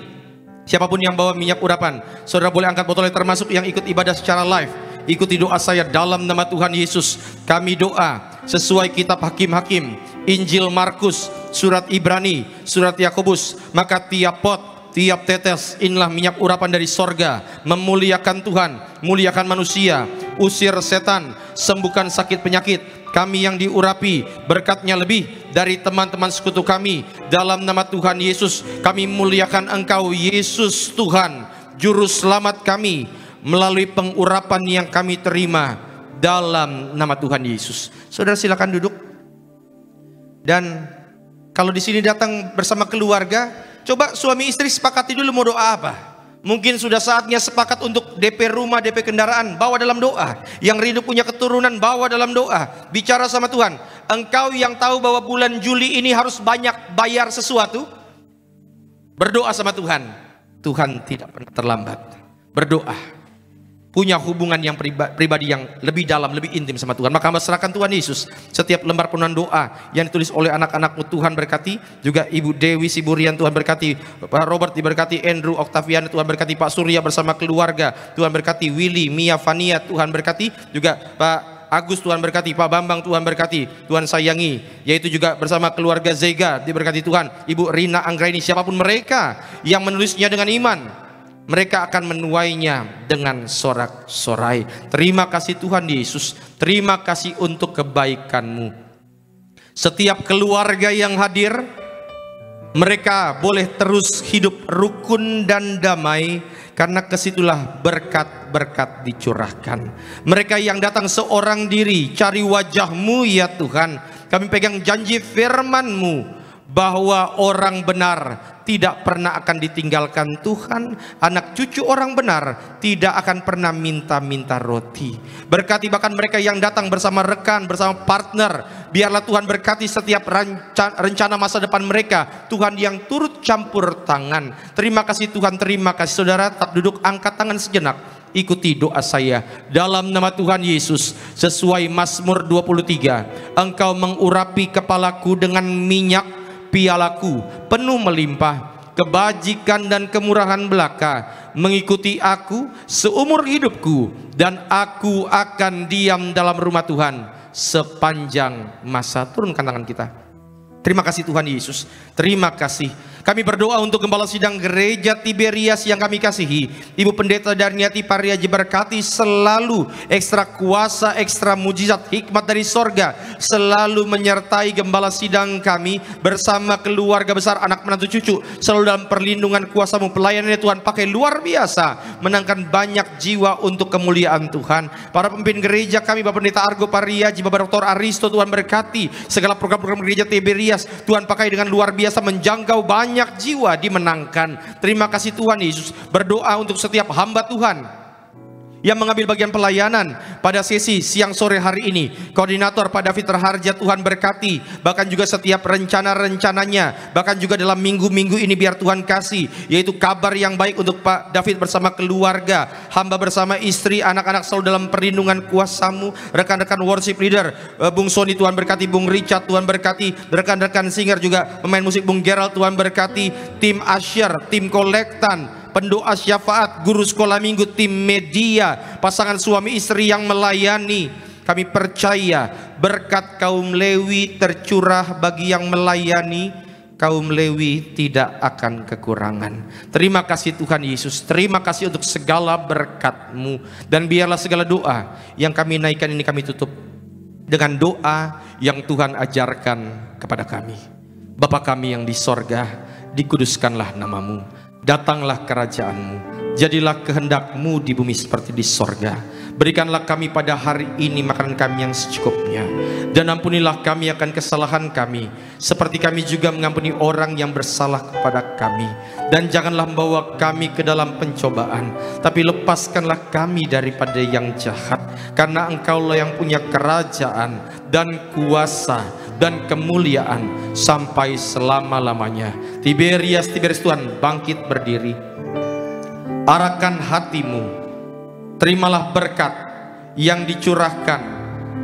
siapapun yang bawa minyak urapan, saudara boleh angkat botolnya, termasuk yang ikut ibadah secara live. Ikuti doa saya dalam nama Tuhan Yesus. Kami doa sesuai kitab Hakim-Hakim, Injil Markus, surat Ibrani, surat Yakobus. Maka tiap pot, tiap tetes, inilah minyak urapan dari sorga, memuliakan Tuhan, muliakan manusia, usir setan, sembuhkan sakit penyakit. Kami yang diurapi, berkatnya lebih dari teman-teman sekutu kami. Dalam nama Tuhan Yesus, kami muliakan Engkau Yesus Tuhan, Juru Selamat kami, melalui pengurapan yang kami terima dalam nama Tuhan Yesus. Saudara silakan duduk. Dan kalau di sini datang bersama keluarga, coba suami istri sepakati dulu mau doa apa. Mungkin sudah saatnya sepakat untuk DP rumah, DP kendaraan, bawa dalam doa. Yang rindu punya keturunan, bawa dalam doa. Bicara sama Tuhan. Engkau yang tahu bahwa bulan Juli ini harus banyak bayar sesuatu, berdoa sama Tuhan. Tuhan tidak pernah terlambat. Berdoa. Punya hubungan yang pribadi yang lebih dalam, lebih intim sama Tuhan. Maka serahkan Tuhan Yesus setiap lembar penuhan doa yang ditulis oleh anak-anakmu. Tuhan berkati. Juga Ibu Dewi Siburian, Tuhan berkati. Pak Robert diberkati. Andrew Octavian, Tuhan berkati. Pak Surya bersama keluarga, Tuhan berkati. Willy, Mia, Fania, Tuhan berkati. Juga Pak Agus, Tuhan berkati. Pak Bambang, Tuhan berkati. Tuhan sayangi. Yaitu juga bersama keluarga Zega, diberkati Tuhan. Ibu Rina Anggraini, siapapun mereka yang menulisnya dengan iman, mereka akan menuainya dengan sorak-sorai. Terima kasih Tuhan Yesus. Terima kasih untuk kebaikan-Mu. Setiap keluarga yang hadir, mereka boleh terus hidup rukun dan damai, karena kesitulah berkat-berkat dicurahkan. Mereka yang datang seorang diri, cari wajah-Mu ya Tuhan. Kami pegang janji firman-Mu bahwa orang benar tidak pernah akan ditinggalkan Tuhan. Anak cucu orang benar tidak akan pernah minta-minta roti. Berkati bahkan mereka yang datang bersama rekan, bersama partner. Biarlah Tuhan berkati setiap rencana masa depan mereka. Tuhan yang turut campur tangan. Terima kasih Tuhan, terima kasih. Saudara tetap duduk, angkat tangan sejenak. Ikuti doa saya dalam nama Tuhan Yesus. Sesuai Mazmur 23, Engkau mengurapi kepalaku dengan minyak, pialaku penuh melimpah. Kebajikan dan kemurahan belaka mengikuti aku seumur hidupku, dan aku akan diam dalam rumah Tuhan sepanjang masa. Turunkan tangan kita. Terima kasih Tuhan Yesus. Terima kasih Kami berdoa untuk Gembala Sidang Gereja Tiberias yang kami kasihi, Ibu Pendeta Darniati Pariaji, berkati selalu ekstra kuasa, ekstra mujizat, hikmat dari sorga selalu menyertai Gembala Sidang kami bersama keluarga besar, anak menantu cucu, selalu dalam perlindungan kuasa-Mu. Pelayanannya Tuhan pakai luar biasa, menangkan banyak jiwa untuk kemuliaan Tuhan. Para pemimpin gereja kami, Bapak Pendeta Argo Pariaji, Bapak Dr. Aristo, Tuhan berkati segala program-program gereja Tiberias. Tuhan pakai dengan luar biasa, menjangkau banyak jiwa, dimenangkan. Terima kasih Tuhan Yesus. Berdoa untuk setiap hamba Tuhan yang mengambil bagian pelayanan pada sesi siang sore hari ini. Koordinator Pak David Terharja, Tuhan berkati, bahkan juga setiap rencana-rencananya, bahkan juga dalam minggu-minggu ini biar Tuhan kasih, yaitu kabar yang baik untuk Pak David bersama keluarga, hamba bersama istri, anak-anak selalu dalam perlindungan kuasa-Mu. Rekan-rekan worship leader, Bung Sony Tuhan berkati, Bung Richard Tuhan berkati, rekan-rekan singer juga, pemain musik Bung Gerald Tuhan berkati, tim Asyar, tim Kolektan, pendoa syafaat, guru sekolah minggu, tim media, pasangan suami istri yang melayani. Kami percaya berkat kaum Lewi tercurah bagi yang melayani. Kaum Lewi tidak akan kekurangan. Terima kasih Tuhan Yesus. Terima kasih untuk segala berkat-Mu. Dan biarlah segala doa yang kami naikkan ini kami tutup dengan doa yang Tuhan ajarkan kepada kami. Bapa kami yang di sorga, dikuduskanlah nama-Mu. Datanglah kerajaan-Mu, jadilah kehendak-Mu di bumi seperti di sorga. Berikanlah kami pada hari ini makanan kami yang secukupnya, dan ampunilah kami akan kesalahan kami, seperti kami juga mengampuni orang yang bersalah kepada kami. Dan janganlah membawa kami ke dalam pencobaan, tapi lepaskanlah kami daripada yang jahat, karena Engkaulah yang punya kerajaan dan kuasa dan kemuliaan sampai selama-lamanya. Tiberias Tuhan, bangkit berdiri, arahkan hatimu, terimalah berkat yang dicurahkan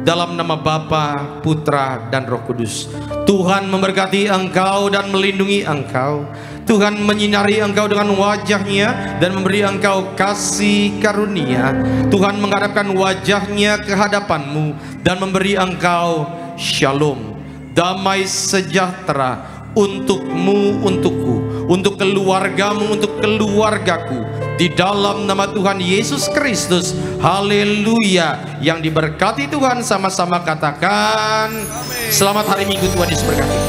dalam nama Bapa, Putra, dan Roh Kudus. Tuhan memberkati engkau dan melindungi engkau. Tuhan menyinari engkau dengan wajah-Nya dan memberi engkau kasih karunia. Tuhan menghadapkan wajah-Nya ke hadapanmu dan memberi engkau shalom, damai sejahtera untukmu, untukku, untuk keluargamu, untuk keluargaku, di dalam nama Tuhan Yesus Kristus. Haleluya. Yang diberkati Tuhan sama-sama katakan selamat hari Minggu. Tuhan Yesus berkati.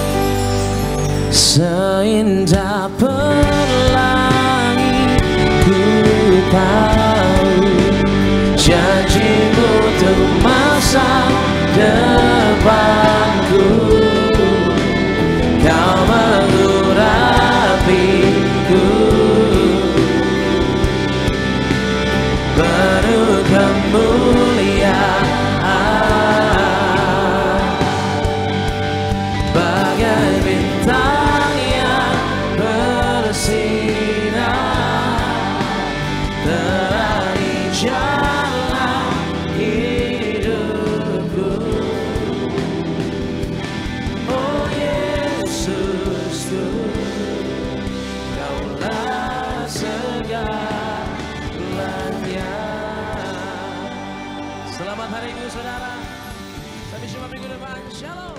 Seindah pelangi ku tahu janji-Mu untuk masa depanku. Kau mengurapiku penuh kemuliaan, bagai bintang yang bersinar, terangi jalan hidupku. Oh Yesusku, Kaulah segalanya. Selamat hari Minggu saudara. Sampai jumpa minggu depan. Shalom.